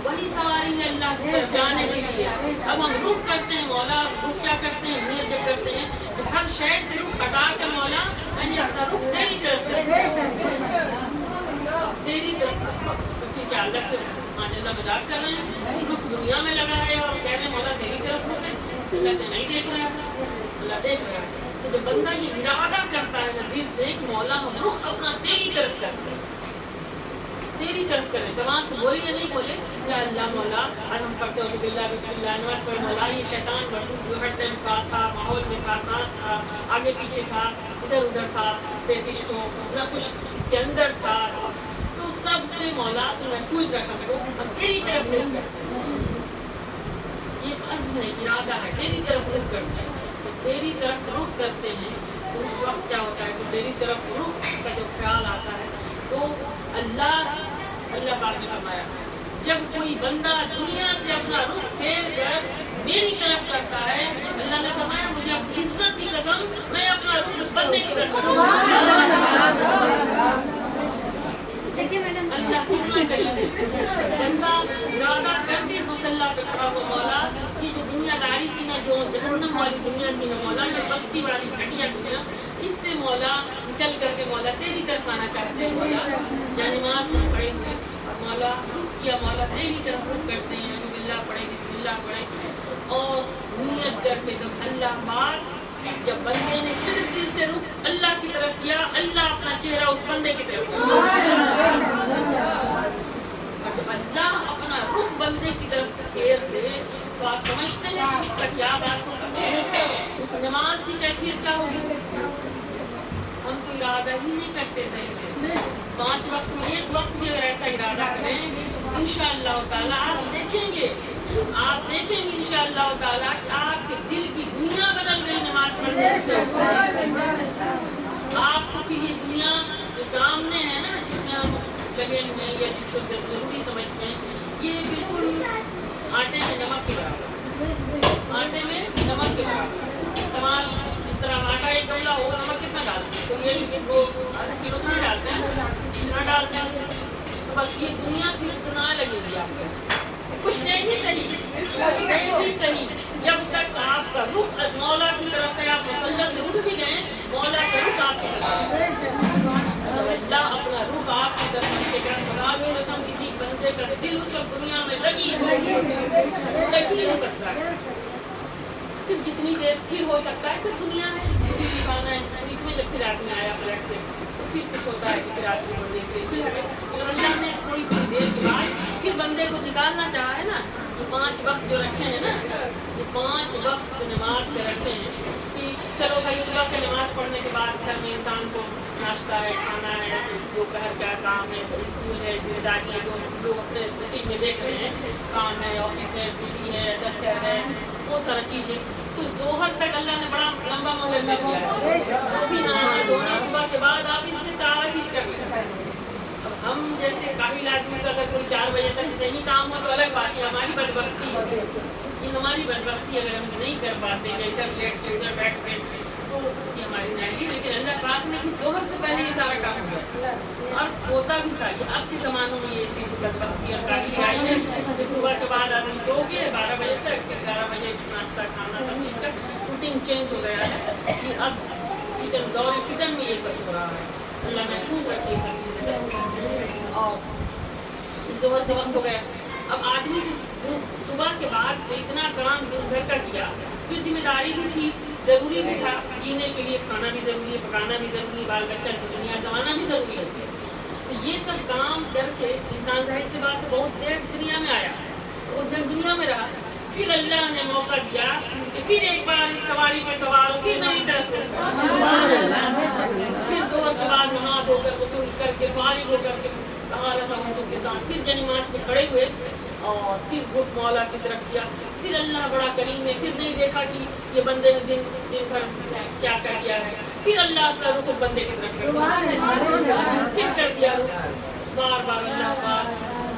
وہی سواری ہے اللہ کی طرف جانے کے لیے۔ اب ہم رخ کرتے ہیں مولا، رخ کیا کرتے ہیں؟ نیت جب کرتے ہیں کہ ہر شے سے رخ ہٹا کر مولا میں نے اپنا رخ تیری طرف تیری طرف، تو پھر کیا اللہ سے ماں اللہ مذاق کر رہے ہیں؟ رخ دنیا میں لگا ہے اور کہہ رہے ہیں مولا تیری طرف رخ ہے، اللہ تو نہیں دیکھ رہا ہے، اللہ دیکھ رہا ہے۔ تو جب بندہ یہ ارادہ کرتا ہے نا دل سے کہ مولا ہم رخ اپنا تیری طرف کرتے ہیں، تیری طرف کریں، زبان سے بولے یا نہیں بولے، یا اللہ مولا آج ہم پڑھتے ہو باللہ بسم اللہ نماز پڑھ، مولا یہ شیطان مربوط جو ہر ٹائم ساتھ تھا، ماحول میں تھا، ساتھ تھا، آگے پیچھے تھا، ادھر ادھر تھا، پیشوں نہ کچھ اس کے اندر تھا، تو سب سے مولا تو محفوظ رکھ ہم کو، ہم تیری طرف رخ کرتے ہیں، یہ ایک عزم ہے، ارادہ ہے، تیری طرف رخ کرتے ہیں، تو تیری طرف رخ کرتے ہیں تو اس وقت کیا ہوتا ہے کہ تیری طرف رخ کا جب خیال آتا ہے تو اللہ پاک نے فرمایا جب کوئی بندہ دنیا سے اپنا رخ پھیر کر میری طرف کرتا ہے، اللہ نے فرمایا مجھے اپنی عزت کی قسم میں اپنا رخ اس بندے کی طرف اللہ کتنا قریب ہے، بندہ ارادہ کر کے مصلی پہ کھڑا ہو، مولا یہ جو دنیا داری تھی نا، جو جہنم والی دنیا تھی نا مولا، یہ بستی والی گھٹیا تھی نا، اس سے مولا نکل کر کے مولا تیری طرف آنا چاہتے ہیں، مولا یا نماز میں پڑھے ہوئے اور مولا رخ کیا، مولا تیری طرف رخ کرتے ہیں، اللہ پڑھے بسم اللہ پڑھے اور نیت کر کے جب اللہ پاک جب بندے نے صرف دل سے رخ اللہ کی طرف کیا، اللہ اپنا چہرہ اس بندے کی طرف، اور جب اللہ اپنا رخ بندے کی طرف پھیر دے تو آپ سمجھتے ہیں کہ اس کا کیا بات ہوگا، اس نماز کی کیفیت کیا ہوگی۔ ہم تو ارادہ ہی نہیں کرتے صحیح سے، 5 وقت میں ایک وقت بھی اگر ایسا ارادہ کریں انشاءاللہ تعالیٰ آپ دیکھیں گے انشاءاللہ تعالیٰ کہ آپ کے دل کی دنیا بدل گئی نماز پڑھنے سے، آپ کو پھر یہ دنیا جو سامنے ہے نا جس میں ہم لگے ہوئے ہیں یا جس کو ضروری سمجھتے ہیں، یہ بالکل آٹے میں نمک کے برابر، एक गमला हो, नमक कितना डालते हैं? तो ये वो आधा किलो तो नहीं डालते हैं, कितना डालते हैं? तो बस ये दुनिया फिर सुना लगेगी आपको, कुछ नहीं सही, कुछ नहीं सही। जब तक आपका रुख मौला की तरफ है, आप मुसल्ला से उठ भी गए, मौला का रुख आपकी तरफ है। अल्लाह अपना रुख आपकी तरफ रखेगा। खुदा की कसम, किसी बंदे का दिल उस वक्त दुनिया में लग ही नहीं सकता है। फिर जितनी देर फिर हो सकता है, फिर दुनिया है, इसमें भी खाना है, इसमें जब फिर आदमी आया पलट के तो फिर कुछ होता है कि फिर आदमी बंदे फिर हटे। अगर अल्लाह ने थोड़ी थोड़ी देर के बाद फिर बंदे को निकालना चाहा है ना, ये 5 वक्त जो रखे हैं ना, ये 5 वक्त नमाज के रखे हैं कि चलो भाई सुबह के नमाज पढ़ने के बाद घर में इंसान को नाश्ता है, खाना है, दोपहर का काम है, स्कूल है, जिम्मेदारियाँ जो लोग अपने रूटीन में देख रहे हैं, काम है, ऑफिस है, ड्यूटी है, दफ्तर है, वो सारा चीज़ है। तो जोहर तक अल्लाह ने बड़ा लंबा मोहलत दे दिया है। अभी नहाना धोना सुबह के बाद आप इसमें सारा चीज़ कर लेते हैं। अब हम जैसे काहिल आदमी का अगर कोई 4 बजे तक नहीं काम हो तो अलग बात है, हमारी बदबख्ती है, ये हमारी बदबख्ती। अगर हम नहीं कर पाते या इधर लेट के उधर बैठ के तो ये हमारी नहीं। लेकिन अल्लाह पाक ने कि जोहर से पहले ये सारा काम हुआ और होता भी था। ये अब के ज़मानों में ये ऐसी बदबख्ती और काहिली आई है कि सुबह के बाद आदमी सो गए 12 बजे तक, फिर 11 बजे नाश्ता खाना सब चीज़ का रूटीन चेंज हो गया है कि अब फिटन दौर फिटन में ये सब हो रहा है। अल्लाह महफूज रखे सब चीज़ें। और जोहर के वक्त हो गया, अब आदमी जो सुबह के बाद से इतना काम दिन भर का किया, जो जिम्मेदारी भी थी, ज़रूरी भी था, जीने के लिए खाना भी ज़रूरी है, पकाना भी ज़रूरी है, बाल बच्चा से दुनिया जमाना भी ज़रूरी है। तो ये सब काम करके इंसान जाहिर सी बात है बहुत देर दुनिया में आया, बहुत देर दुनिया में रहा। फिर अल्लाह ने मौका दिया कि फिर एक बार इस सवारी पे सवार हो, फिर मेरी तरफ फिर जोहर के बाद नहा धोकर वसूल करके फारिग होकर के तहारत वसूल के साथ फिर जनीमाज पे खड़े हुए और फिर रुख मौला की तरफ किया। फिर अल्लाह बड़ा करीम है, फिर नहीं देखा कि ये बंदे ने दिन भर क्या क्या किया है, फिर अल्लाह अपना रुख उस बंदे की तरफ फिर कर दिया रुख। बार बार अल्लाह पाक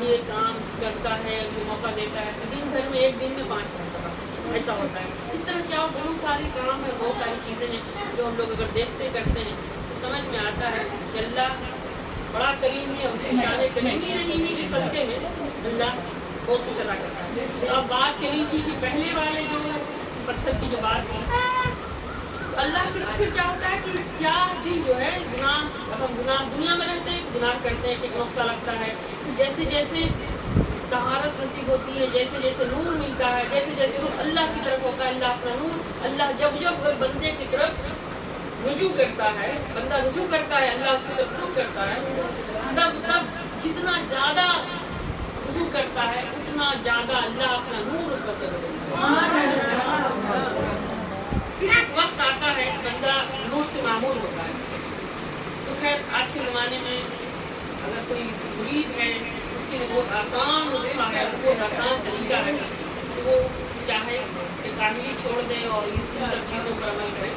ये काम करता है, ये मौका देता है। तो दिन भर में एक दिन में 5 मरतबा ऐसा होता है। इस तरह क्या बहुत सारे काम है, बहुत सारी चीज़ें हैं जो हम लोग अगर देखते करते हैं तो समझ में आता है कि अल्लाह बड़ा करीम है। उसकी शान करीमी रहीमी के सदक़े में अल्लाह बहुत कुछ अदा करता है। तो अब बात चली थी कि पहले वाले जो पत्थर की जो बात थी, तो अल्लाह के फिर क्या होता है कि स्याह दिल जो है गुनाह, अब हम गुनाह दुनिया में रहते हैं तो गुनाह करते हैं कि एक मौका लगता है। तो जैसे जैसे तहारत नसीब होती है, जैसे जैसे नूर मिलता है, जैसे जैसे रुख अल्लाह की तरफ होता है, अल्लाह अपना नूर, अल्लाह जब जब बंदे की तरफ रुजू करता है, बंदा रुजू करता है, अल्लाह उसकी तरफ रुख करता है, तब तब जितना ज़्यादा रुजू करता है उतना ज़्यादा अल्लाह अपना नूर उस पर करता है। फिर एक वक्त आता है बंदा नूर से मामूर होता है। तो खैर आज के ज़माने में अगर कोई मुरीद है उसके लिए बहुत आसान नुस्खा है, बहुत आसान तरीका है तो वो चाहे काहिली छोड़ दें और इस सब चीज़ों पर अमल करें।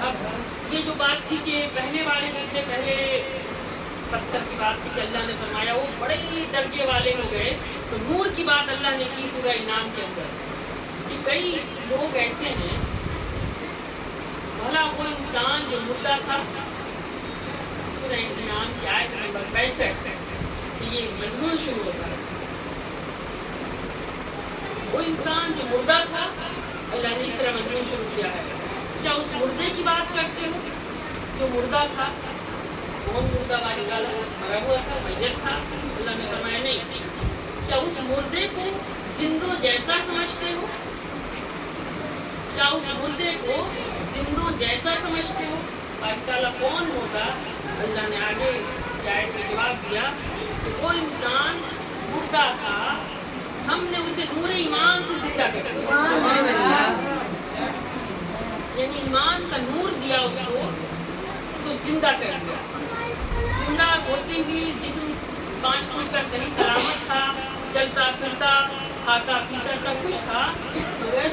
अब ये जो बात थी कि पहले वाले जो थे, पहले पत्थर की बात थी कि अल्लाह ने फरमाया वो बड़े ही दर्जे वाले हो गए। तो नूर की बात अल्लाह ने की सूरह इनाम के अंदर कि कई लोग ऐसे हैं, भला वो इंसान जो मुर्दा था, सूरह इनाम की आयत नंबर 65 से ये मजमून शुरू होता है। वो इंसान जो मुर्दा था, अल्लाह ने इस तरह मजमून शुरू किया है। क्या उस मुर्दे की बात करते हो जो मुर्दा था? कौन मुर्दा वाली गाला मरा हुआ था, मैयत था? अल्लाह ने फरमाया नहीं। क्या उस मुर्दे को जिंदो जैसा समझते हो? क्या उस मुर्दे को जिंदो जैसा समझते हो? ताला कौन मुर्दा? अल्लाह ने आगे आयत में जवाब दिया कि वो इंसान मुर्दा था, हमने उसे नूर ईमान से जिंदा कर दिया। यानी ईमान का नूर दिया उसको तो जिंदा कर दिया। जिंदा होते हुए जिस्म 5 फुट का सही सलामत था, चलता फिरता खाता पीता सब कुछ था, मगर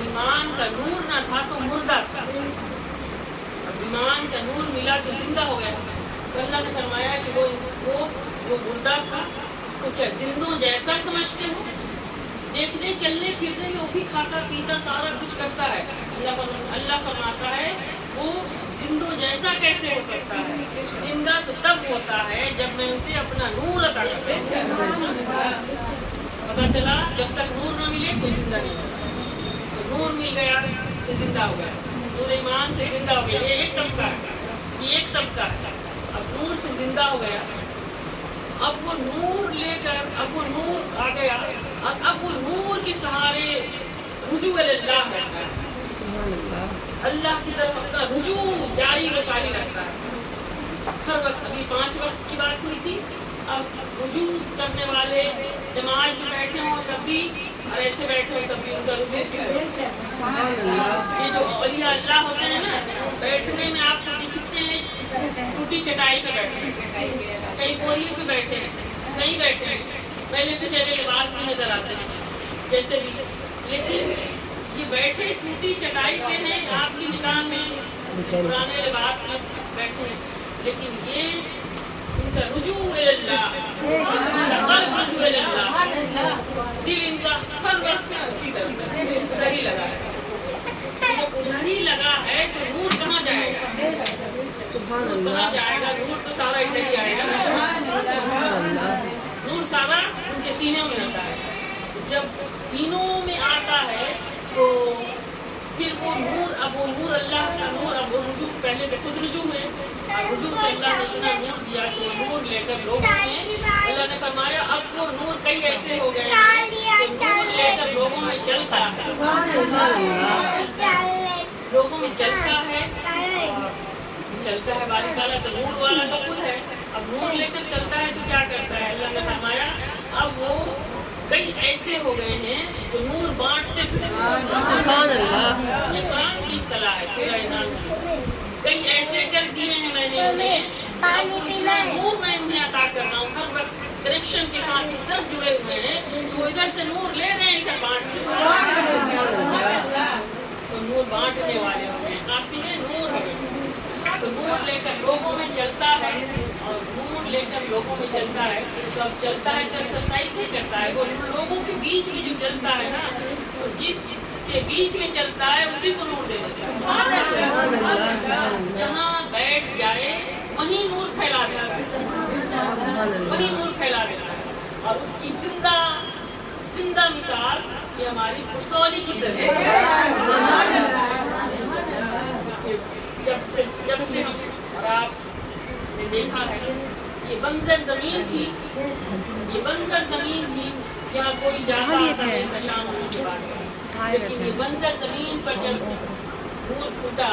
ईमान का नूर ना था तो मुर्दा था। अब ईमान का नूर मिला तो जिंदा हो गया। तो अल्लाह ने फरमाया कि वो जो मुर्दा था उसको क्या जिंदों जैसा समझते हो? देखने चलने फिरने में वो भी खाता पीता सारा कुछ करता है। अल्लाह फरमाता है وہ زندو جیسا کیسے ہو سکتا ہے؟ زندہ تو تب ہوتا ہے جب میں اسے اپنا نور عطا کرتا ہوں. پتا چلا جب تک نور نہ ملے کوئی زندہ نہیں ہوتا. تو نور مل گیا تو زندہ ہو گیا. نور ایمان سے زندہ ہو گیا. یہ ایک طبقہ ہے، یہ ایک طبقہ ہے. اب نور سے زندہ ہو گیا. اب وہ نور لے کر اب وہ نور آ گیا. اب وہ نور کے سہارے رجوع اللہ ہے. سبحان اللہ. اللہ کی طرف اپنا رجوع جاری و ساری رکھتا ہے ہر وقت. ابھی 5 وقت کی بات ہوئی تھی. اب رجوع کرنے والے جماعت میں بیٹھے ہوں تب بھی اور ایسے بیٹھے ہوں تب بھی ان کا رجوع سبحان اللہ. یہ جو اولیاء اللہ ہوتے ہیں نا، بیٹھنے میں آپ کو دکھتے ہیں ٹوٹی چٹائی پہ بیٹھے ہیں، کئی بوریے پہ بیٹھے ہیں، کہیں بیٹھے ہیں، پہلے پہ چلے لباس بھی نظر آتے ہیں جیسے بھی، لیکن یہ بیٹھے ٹوٹی چٹائی پہ ہیں آپ کی نگاہ میں پرانے لباس میں بیٹھے ہیں، لیکن یہ ان کا رجوع اللہ، قلب رجوع اللہ، دل ان کا ہر وقت اسی طرف ادھر ہی لگا ہے. جب ادھر ہی لگا ہے تو نور کہاں جائے گا؟ سبحان کہاں اللہ. جائے گا؟ نور تو سارا ادھر ہی آئے گا. سبحان اللہ. نور سارا ان کے سینے میں ہوتا ہے. جب سینوں میں آتا ہے تو پھر وہ نور، اب وہ نور اللہ کا نور، اب وہ رجوع، پہلے تو خود رجوع ہے، رجوع سے اللہ نے اتنا نور دیا کہ وہ نور لے کر لوگوں میں، اللہ نے فرمایا اب وہ نور کئی ایسے ہو گئے ہیں کہ نور لے کر لوگوں میں چلتا ہے، سبحان اللہ. لوگوں میں چلتا ہے باری تعالیٰ تو نور والا تو خود ہے. اب نور لے کر چلتا ہے تو کیا کرتا ہے؟ اللہ نے فرمایا اب وہ کئی ایسے ہو گئے ہیں جو نور بانٹتے پھرتے ہیں. سبحان اللہ. یہ قرآن کی اصطلاح ہے سورہ انعام کی. کئی ایسے کر دیے ہیں میں نے انہیں، اب اتنا نور میں انہیں عطا کر رہا ہوں، ہر وقت کنیکشن کے ساتھ اس طرح جڑے ہوئے ہیں وہ ادھر سے نور لے رہے ہیں ادھر بانٹ رہے ہیں. تو نور بانٹنے والے ہوتے ہیں، قاسم نور ہے. تو نور لے کر لوگوں میں چلتا ہے، اور نور لے کر لوگوں میں چلتا ہے تو اب چلتا ہے تو ایکسرسائز نہیں کرتا ہے، وہ لوگوں کے بیچ میں جو چلتا ہے نا، تو جس کے بیچ میں چلتا ہے اسی کو نور دے دیتا ہے. سبحان اللہ. جہاں بیٹھ جائے وہیں نور پھیلا دیتا ہے، وہیں نور پھیلا دیتا ہے. اور اس کی زندہ مثال یہ ہماری رسولی کی زمین ہے. جب سے ہم اور آپ نے دیکھا ہے یہ بنجر زمین تھی، جہاں کوئی جاتا آتا ہے شام ہونے کے بعد، لیکن یہ بنجر زمین پر جب نور پھوٹا،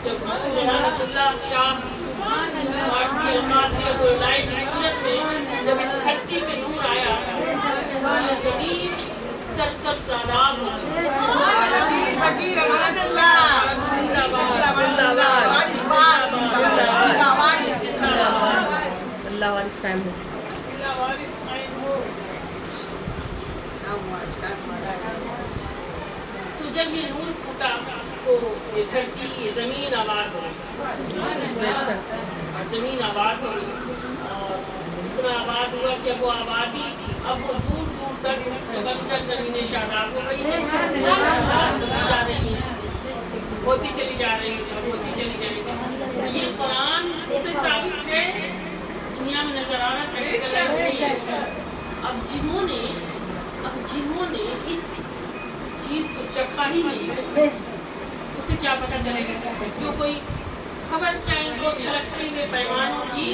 جب رحمت اللہ شاہ فارسی القادری اللائی کی صورت میں جب اس دھرتی پہ نور آیا، یہ زمین سرسب شاداب ہو گئی. فقیر امانت اللہ زندہ باد، زندہ باد. زندہ باد. اللہ وارث قائم ہو. تو جب یہ نور پھوٹا تو یہ دھرتی، یہ زمین آباد ہو گئی، بے شک. اور زمین آباد ہو گئی، اور اتنا آباد ہوا کہ اب وہ آبادی اب وہ دور دور تک بنجر زمینیں شاداب ہو گئی ہیں، ہوتی جا رہی ہیں، ہوتی چلی جا رہی ہیں، ہوتی چلی جائیں گی. یہ قرآن سے ثابت ہے، دنیا میں نظر آ رہا ہے. اب جنہوں نے اس چیز کو چکھا ہی نہیں اسے کیا پتہ چلے گا؟ جو کوئی خبر کیا ان کو چھلکتے ہوئے پیمانوں کی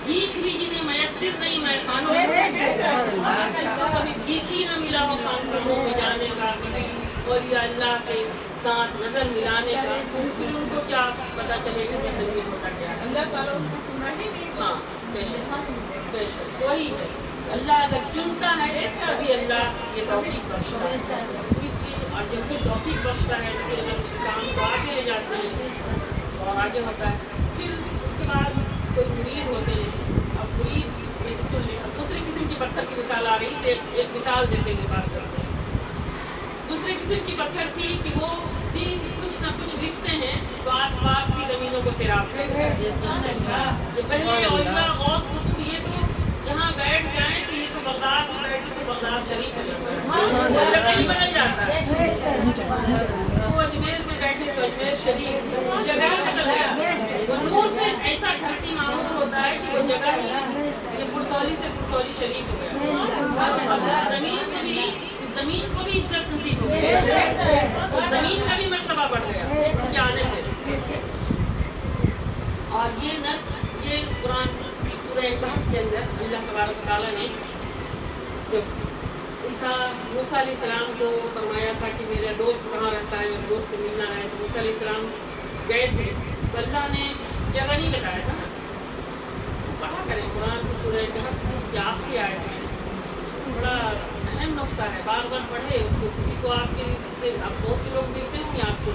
بھیک بھی جنہیں میسر نہیں میں خانوں اس کو کبھی بھیک ہی نہ ملا ہو خانقاہوں میں جانے کا، کبھی اولیاء اللہ کے ساتھ نظر ملانے کا، پھر ان کو کیا پتہ چلے گا کہ زمین ہوتا کیا ہے؟ ہاں بے شک وہی ہے. اللہ اگر چنتا ہے تبھی اللہ یہ توفیق بخشتا ہے. اس لیے اور جب پھر توفیق بخشتا ہے پھر اگر اس کام کو آگے لے جاتے ہیں اور آگے ہوتا ہے، پھر اس کے بعد کوئی مرید ہوتے ہیں. اب مرید جیسے سن لیں، اب دوسری قسم کی پتھر کی مثال آ رہی ہے. ایک مثال دیتے ہوئے بات کرتے ہیں. دوسری قسم کی پتھر تھی کہ وہ بھی کچھ نہ کچھ رشتے ہیں تو آس پاس کی زمینوں کو سیراب کرتے ہیں. یہ پہلے اولیاء غوث کتب یہ تو جہاں بیٹھ جائیں تو یہ تو بغداد میں بیٹھے تو بغداد شریف ہو جاتا ہے، جگہ ہی بدل جاتا ہے. تو अजमेर में बैठे तो अजमेर शरीफ जगह ही बदल गया। वो नूर से ऐसा धरती मामूर होता है कि वो जगह ही ये पुरसौली से पुरसौली शरीफ हो गया। अब जमीन को भी इज्जत नसीब हो गई, तो जमीन का भी मर्तबा बढ़ गया इसके आने से। और ये नस ये कुरान की सूरह कहफ के अंदर अल्लाह तबारक व तआला ने जब मूसा अलैहिस्सलाम को फरमाया था कि मेरा दोस्त कहाँ रहता है, मेरे दोस्त से मिलना है, तो मूसा अलैहिस्सलाम गए थे, तो अल्लाह ने जगह नहीं बताया था ना। इसको पढ़ा करें कुरान की सूरह कहफ की आखिरी आयत में, बड़ा अहम नुक्ता है, बार बार पढ़े उसको। किसी को आपके से आप बहुत से लोग मिलते होंगे, आपको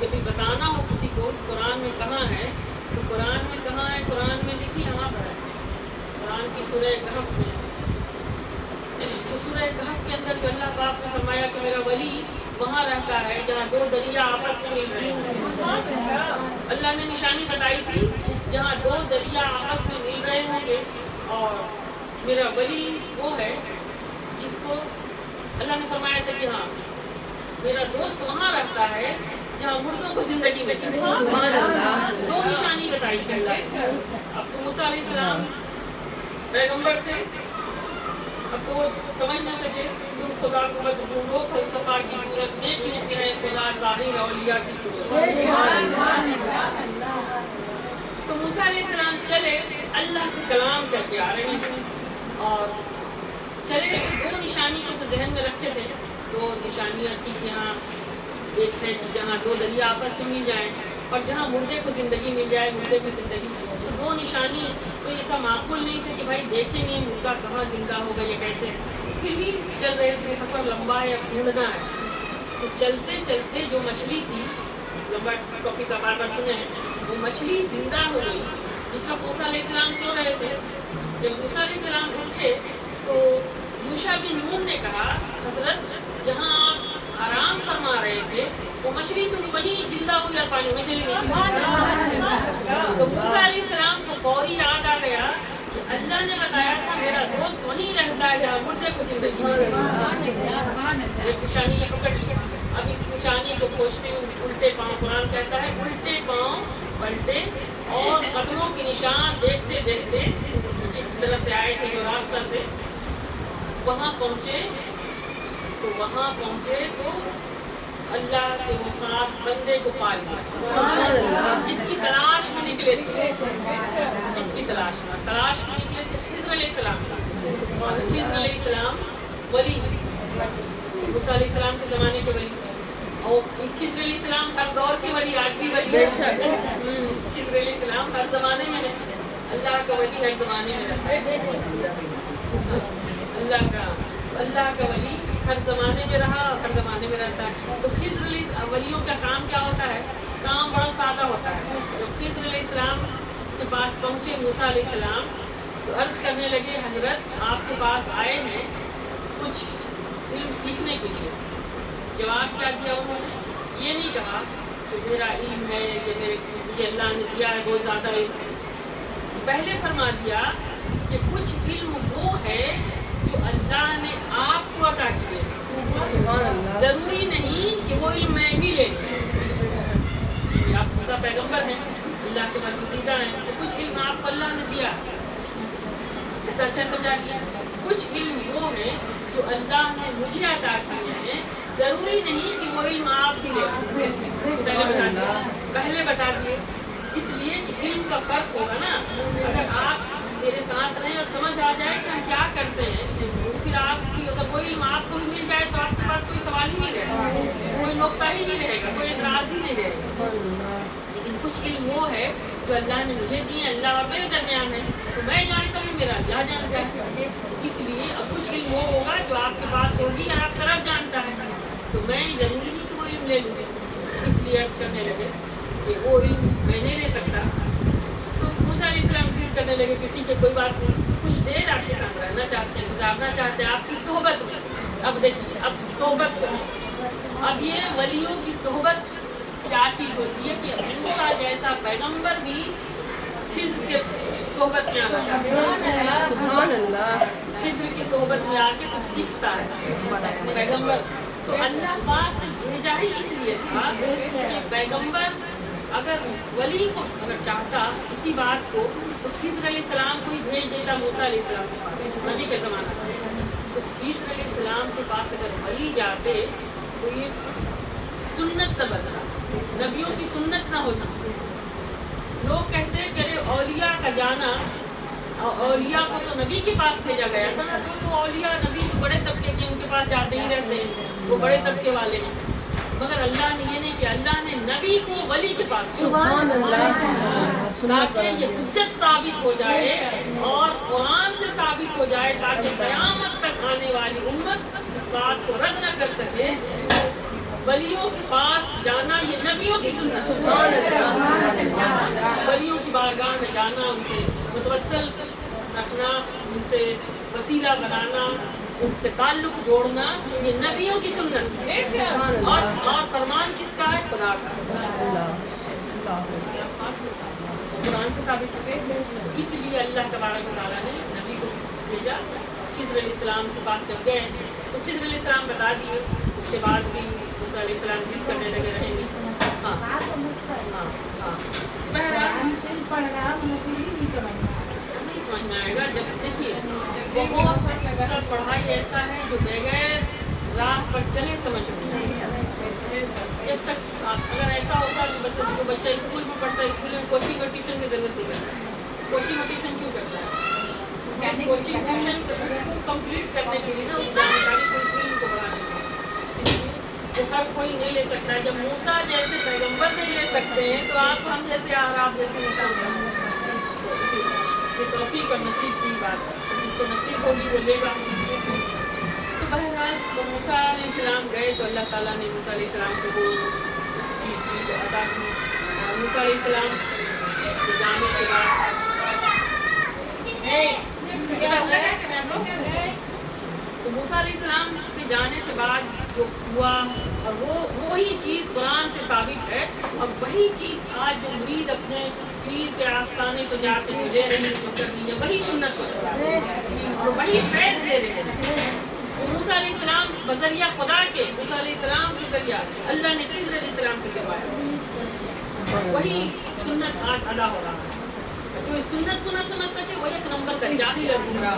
जब भी बताना हो किसी को कुरान में कहाँ है, तो कुरान में कहाँ है, कुरान में देखिए यहाँ पर है, कुरान की सूरह कहफ में। तो सूरह कहफ के अंदर जो अल्लाह पाक ने फरमाया कि मेरा वली वहाँ रहता है जहाँ दो दरिया आपस में मिल रहे हैं। अल्लाह ने निशानी बताई थी जहाँ दो दरिया आपस में मिल रहे होंगे, और मेरा वली वो है जिसको अल्लाह ने फरमाया था कि हाँ मेरा दोस्त वहाँ रहता है जहाँ मुर्दों को जिंदगी मिलती है। दो निशानी बताई थी अल्लाह ने। अब तो मूसा अलैहिस्सलाम पैगंबर थे, अब तो वो समझ न सके, तुम खुदा को मत ढूंढो फलसफा की सूरत में, क्योंकि है खुदा ज़ाहिर औलिया की सूरत में। तो मूसा अलैहिस्सलाम चले, अल्लाह से कलाम करके आ रहे हैं, और चले दो निशानी को तो जहन में रखे थे, दो निशानियाँ थी कि हाँ एक है कि जहाँ दो दरिया आपस में मिल जाएँ, और जहाँ मुर्दे को ज़िंदगी मिल जाए, मुर्दे को ज़िंदगी। तो दो निशानी तो ऐसा माकूल नहीं था कि भाई देखेंगे मुर्दा कहाँ जिंदा होगा या कैसे, फिर भी चल रहे थे, सफ़र लंबा है, अब ढूंढना है। तो चलते चलते जो मछली थी, लंबा टॉपिक का बार बार सुने, वो मछली जिंदा हो गई जिस वक्त मूसा अलैहिस्सलाम सो रहे थे। जब मूसा अलैहिस्सलाम उठे तो यूशा बिन नून ने कहा, हजरत जहाँ आप आराम फरमा रहे थे वो मछली तो वहीं जिंदा हो या पानी में चली गई। तो मूसा अलैहिस्सलाम को फौरी याद आ गया कि अल्लाह ने बताया था मेरा दोस्त वहीं रहता है जहाँ मुर्दे को जिंदगी। एक निशानी ये पकड़ ली। अब इस निशानी को खोजते हुए उल्टे पाँव, कुरान कहता है उल्टे पाँव पलटे और कदमों के निशान देखते देखते जिस तरह से आए थे जो रास्ता से वहाँ पहुँचे। तो वहाँ पहुँचे तो अल्लाह के वो खास बंदे को पा लिया जिसकी तलाश में निकले थे, जिसकी तलाश में निकले थे खिज़्र अलैहिस्सलाम का। और खिज़्र अलैहिस्सलाम वली मूसा अलैहिस्सलाम के ज़माने के वली, और खिज़्र अलैहिस्सलाम हर दौर के वली, आज भी वली है। खिज़्र अलैहिस्सलाम हर ज़माने में है, अल्लाह का वली हर ज़माने में रहता है। अल्लाह का वली हर ज़माने में रहा, हर ज़माने में रहता है। तो खिज़्र वलियों का काम क्या होता है? काम बड़ा सादा होता है। जब खिज़्र अलैहिस्सलाम के पास पहुँचे मूसा अलैहिस्सलाम तो अर्ज़ करने लगे, हज़रत आपके पास आए हैं कुछ इल्म सीखने के लिए। जवाब क्या दिया उन्होंने? ये नहीं कहा कि मेरा इल्म है कि मुझे अल्लाह ने दिया है बहुत ज़्यादा इल्म। पहले फरमा दिया कि कुछ इल्म वो है जो अल्लाह ने आपको अता किए, ज़रूरी नहीं कि वो इल्म मैं भी ले लूँ। आप मूसा पैगंबर हैं, अल्लाह के बरगुज़ीदा हैं, तो कुछ इल्म आपको अल्लाह ने दिया। कितना अच्छा समझा दिया। कुछ इल्म वो है जो अल्लाह ने मुझे अता किए हैं, ज़रूरी नहीं कि वो इल्म आप भी ले लूँ। पहले बता दिए, इसलिए कि इल्म का फ़र्क होगा ना। अगर आप मेरे साथ रहें और समझ आ जाए कि हम क्या करते हैं, तो फिर आपकी अगर कोई इल्म आपको भी मिल जाए तो आपके पास कोई सवाल ही नहीं रहेगा, कोई नुक्ता ही नहीं रहेगा, कोई एतराज़ ही नहीं रहेगा। लेकिन कुछ इल्म वो है जो अल्लाह ने मुझे दिए, अल्लाह और मेरे दरमियान है, तो मैं जानता हूँ मेरा अल्लाह जानता है। इसलिए अब कुछ इल्म वो होगा जो आपके पास होगी और आप तरफ जानता है, तो मैं ज़रूरी नहीं कि वो इल्म ले लूँ। इसलिए अर्ज़ करने लगे कि वो इल्म मैं नहीं ले सकता। तो मूसा अलैहिस्सलाम जिद करने लगे कि ठीक है कोई बात नहीं, कुछ देर आपके साथ रहना चाहते हैं, गुजारना चाहते हैं आपकी सोहबत में। अब देखिए, अब सोहबत अब ये वलियों की सोहबत क्या चीज़ होती है कि मूसा जैसा पैगंबर भी खिज़्र के सोहबत में आना चाहता है। सुभान अल्लाह। खिज़्र की सोहबत में आके कुछ सीखता है पैगंबर। تو اللہ پاک نے بھیجا ہی اس لیے تھا کہ پیغمبر اگر ولی کو اگر چاہتا اسی بات کو تو خضر علیہ السلام کو ہی بھیج دیتا موسیٰ علیہ السلام کے پاس، نبی کا زمانہ تھا۔ تو خضر علیہ السلام کے پاس اگر ولی جاتے تو یہ سنت نہ بدلا، نبیوں کی سنت نہ ہوتی۔ لوگ کہتے ہیں کہ ارے اولیاء کا جانا، اولیاء کو تو نبی کے پاس بھیجا گیا تھا، تو اولیاء نبی بڑے طبقے کے ان کے پاس جاتے ہی رہتے ہیں، وہ بڑے طبقے والے ہیں۔ مگر اللہ نے یہ نہیں کہ اللہ نے نبی کو ولی کے پاس سبحان اللہ، تاکہ یہ حجت ثابت ہو جائے اور قرآن سے ثابت ہو جائے، تاکہ قیامت تک آنے والی امت اس بات کو رد نہ کر سکے۔ ولیوں کے پاس جانا یہ نبیوں کی سنت، سبحان اللہ، ولیوں کی بارگاہ میں جانا، ان سے متوسل رکھنا، ان سے وسیلہ بنانا، ان سے تعلق جوڑنا، یہ نبیوں کی سنت ہے۔ اور فرمان کس کا ہے؟ خدا کا، قرآن سے ثابت ہوئے۔ اس لیے اللہ تبارک و تعالیٰ نے نبی کو بھیجا۔ خضر علیہ السلام کے پاس جب گئے تو خضر علیہ السلام بتا دیے، اس کے بعد بھی موسیٰ علیہ السلام ضد کرنے لگے رہیں گے۔ بہرحال نہیں سمجھ میں آئے گا جب دیکھیے بہت سا پڑھائی ایسا ہے جو بغیر راہ پر چلے سمجھ میں جب تک اگر ایسا ہوتا کہ بس جو بچہ اسکول میں پڑھتا ہے، اسکول میں کوچنگ اور ٹیوشن کی ضرورت نہیں کرتا ہے۔ کوچنگ اور ٹیوشن کیوں کرتا ہے؟ کوچنگ ٹیوشن اس کو کمپلیٹ کرنے کے لیے نا، اس جانکاری کو، اس علم کو بڑھانے کے لیے، اس لیے وہ ہر کوئی نہیں لے سکتا ہے۔ جب موسیٰ جیسے پیغمبر نہیں لے سکتے ہیں تو آپ ہم جیسے اور آپ جیسے انسان کر سکتے ہیں۔ یہ توفیق اور نصیب کی بات ہے، جس کو نصیب ہوگی وہ لے گا۔ تو بہرحال تو موسیٰ علیہ السلام گئے تو اللہ تعالیٰ نے موسیٰ علیہ السلام سے وہ چیز کی عطا کی۔ اور موسیٰ علیہ السلام کے جانے کے بعد تو موسیٰ علیہ السلام کے جانے کے بعد جو ہوا، اور وہی چیز قرآن سے ثابت ہے، اور وہی چیز آج جو مرید اپنے پیر کے آستانے پہ جا کے جو لے رہی ہے، جو کر رہی ہے، وہی سنت اور وہی فیض لے رہے ہیں۔ تو موسیٰ علیہ السلام بذریعہ خدا کے، موسیٰ علیہ السلام کے ذریعہ اللہ نے خضر علیہ السلام سے کروایا، وہی سنت آج ادا ہو رہا ہے۔ جو اس سنت کو نہ سمجھ سکے وہ ایک نمبر کا جاہل اور گمراہ ہے۔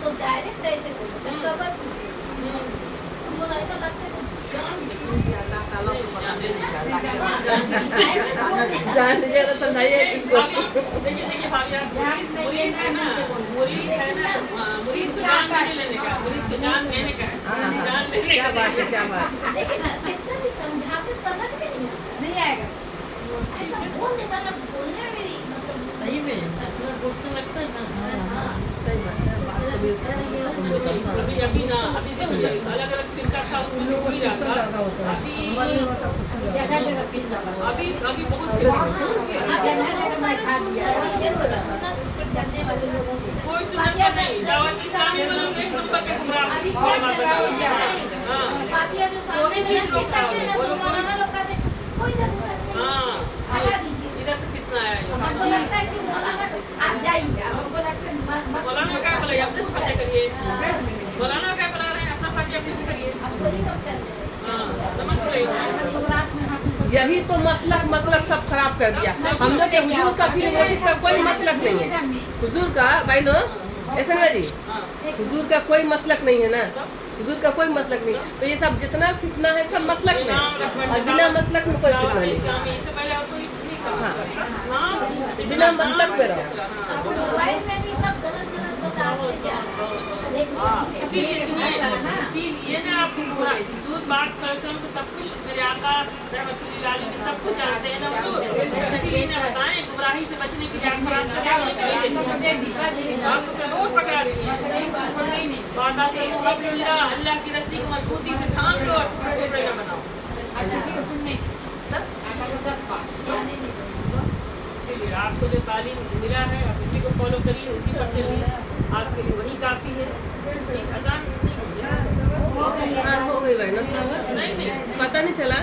تو ڈائریکٹ ایسے ایسا لگتا ہے اللہ تعالیٰ کو بتانے جان لیجیے تو سمجھائیے اس کو۔ دیکھیے بھابھی، آپ مرید ہے نا، مرید ہے نا، تو مرید کو جان نہیں لینے کا، مرید کو جان دینے کا ہے، جان لینے کیا کا۔ بات ہے، کیا بات ہے۔ لیکن کتنا بھی سمجھاتے سمجھ میں نہیں آئے گا، ایسا بول دیتا نا، بولنے میں میری مطلب صحیح میں غصہ لگتا ہے نا، صحیح بات ہے، بات کو بھی اس کا ابھی نہ، ابھی دیکھیے الگ الگ فرقہ تھا، اس میں کوئی رہا تھا، ابھی بہت کوئی سنت نہیں، دعوت اسلامی والوں ایک نمبر کے گمراہ وہی چیز روک رہا ہے۔ کوئی ضرورت ہاں ادھر سے کتنا آیا ہے؟ ہم کو لگتا ہے کہ آپ جائیے، ہم کو لگتا ہے مولانا کیا بولے اپنے سے فتح کریے، مولانا کیا بلا رہے ہیں اپنا فتح اپنے سے کریے۔ ہاں سمجھ پڑے یہی تو مسلک سب خراب کر دیا ہم لوگ کے۔ حضور کا پیر مرشد کا کوئی مسلک نہیں ہے، حضور کا بھائی نو ایسا نا جی، حضور کا کوئی مسلک نہیں ہے نا، حضور کا کوئی مسلک نہیں۔ تو یہ سب جتنا فتنہ ہے سب مسلک میں، اور بنا مسلک میں کوئی فتنہ نہیں۔ اسلامی سے پہلے آپ کو بنا مسلک پہ رہو۔ موبائل میں بھی سب غلط بتاتے جا رہے ہیں۔ اسی لیے سنیے، اسی لیے نا آپ حضور پاک صلی اللہ علیہ وسلم کو سب کچھ، میرے آقا رحمۃ اللہ علیہ کے سب کچھ جانتے ہیں نا حضور، اسی لیے نہ بتائیں گمراہی سے بچنے کے لیے آپ کو راستہ بتانے کے لیے آپ کو تو روڈ پکڑا رہی ہیں۔ وعدہ سے اللہ کی رسی کو مضبوطی سے تھام لو اور چھوٹے نہ بناؤ۔ اسی لیے آپ کو جو تعلیم ملا ہے آپ اسی کو فالو کریے، اسی پر چلیے، آپ کے لیے وہی کافی ہے۔ اذان نہیں ہوئی ہے؟ ہو گئی بھائی نا، نہیں پتہ نہیں چلا۔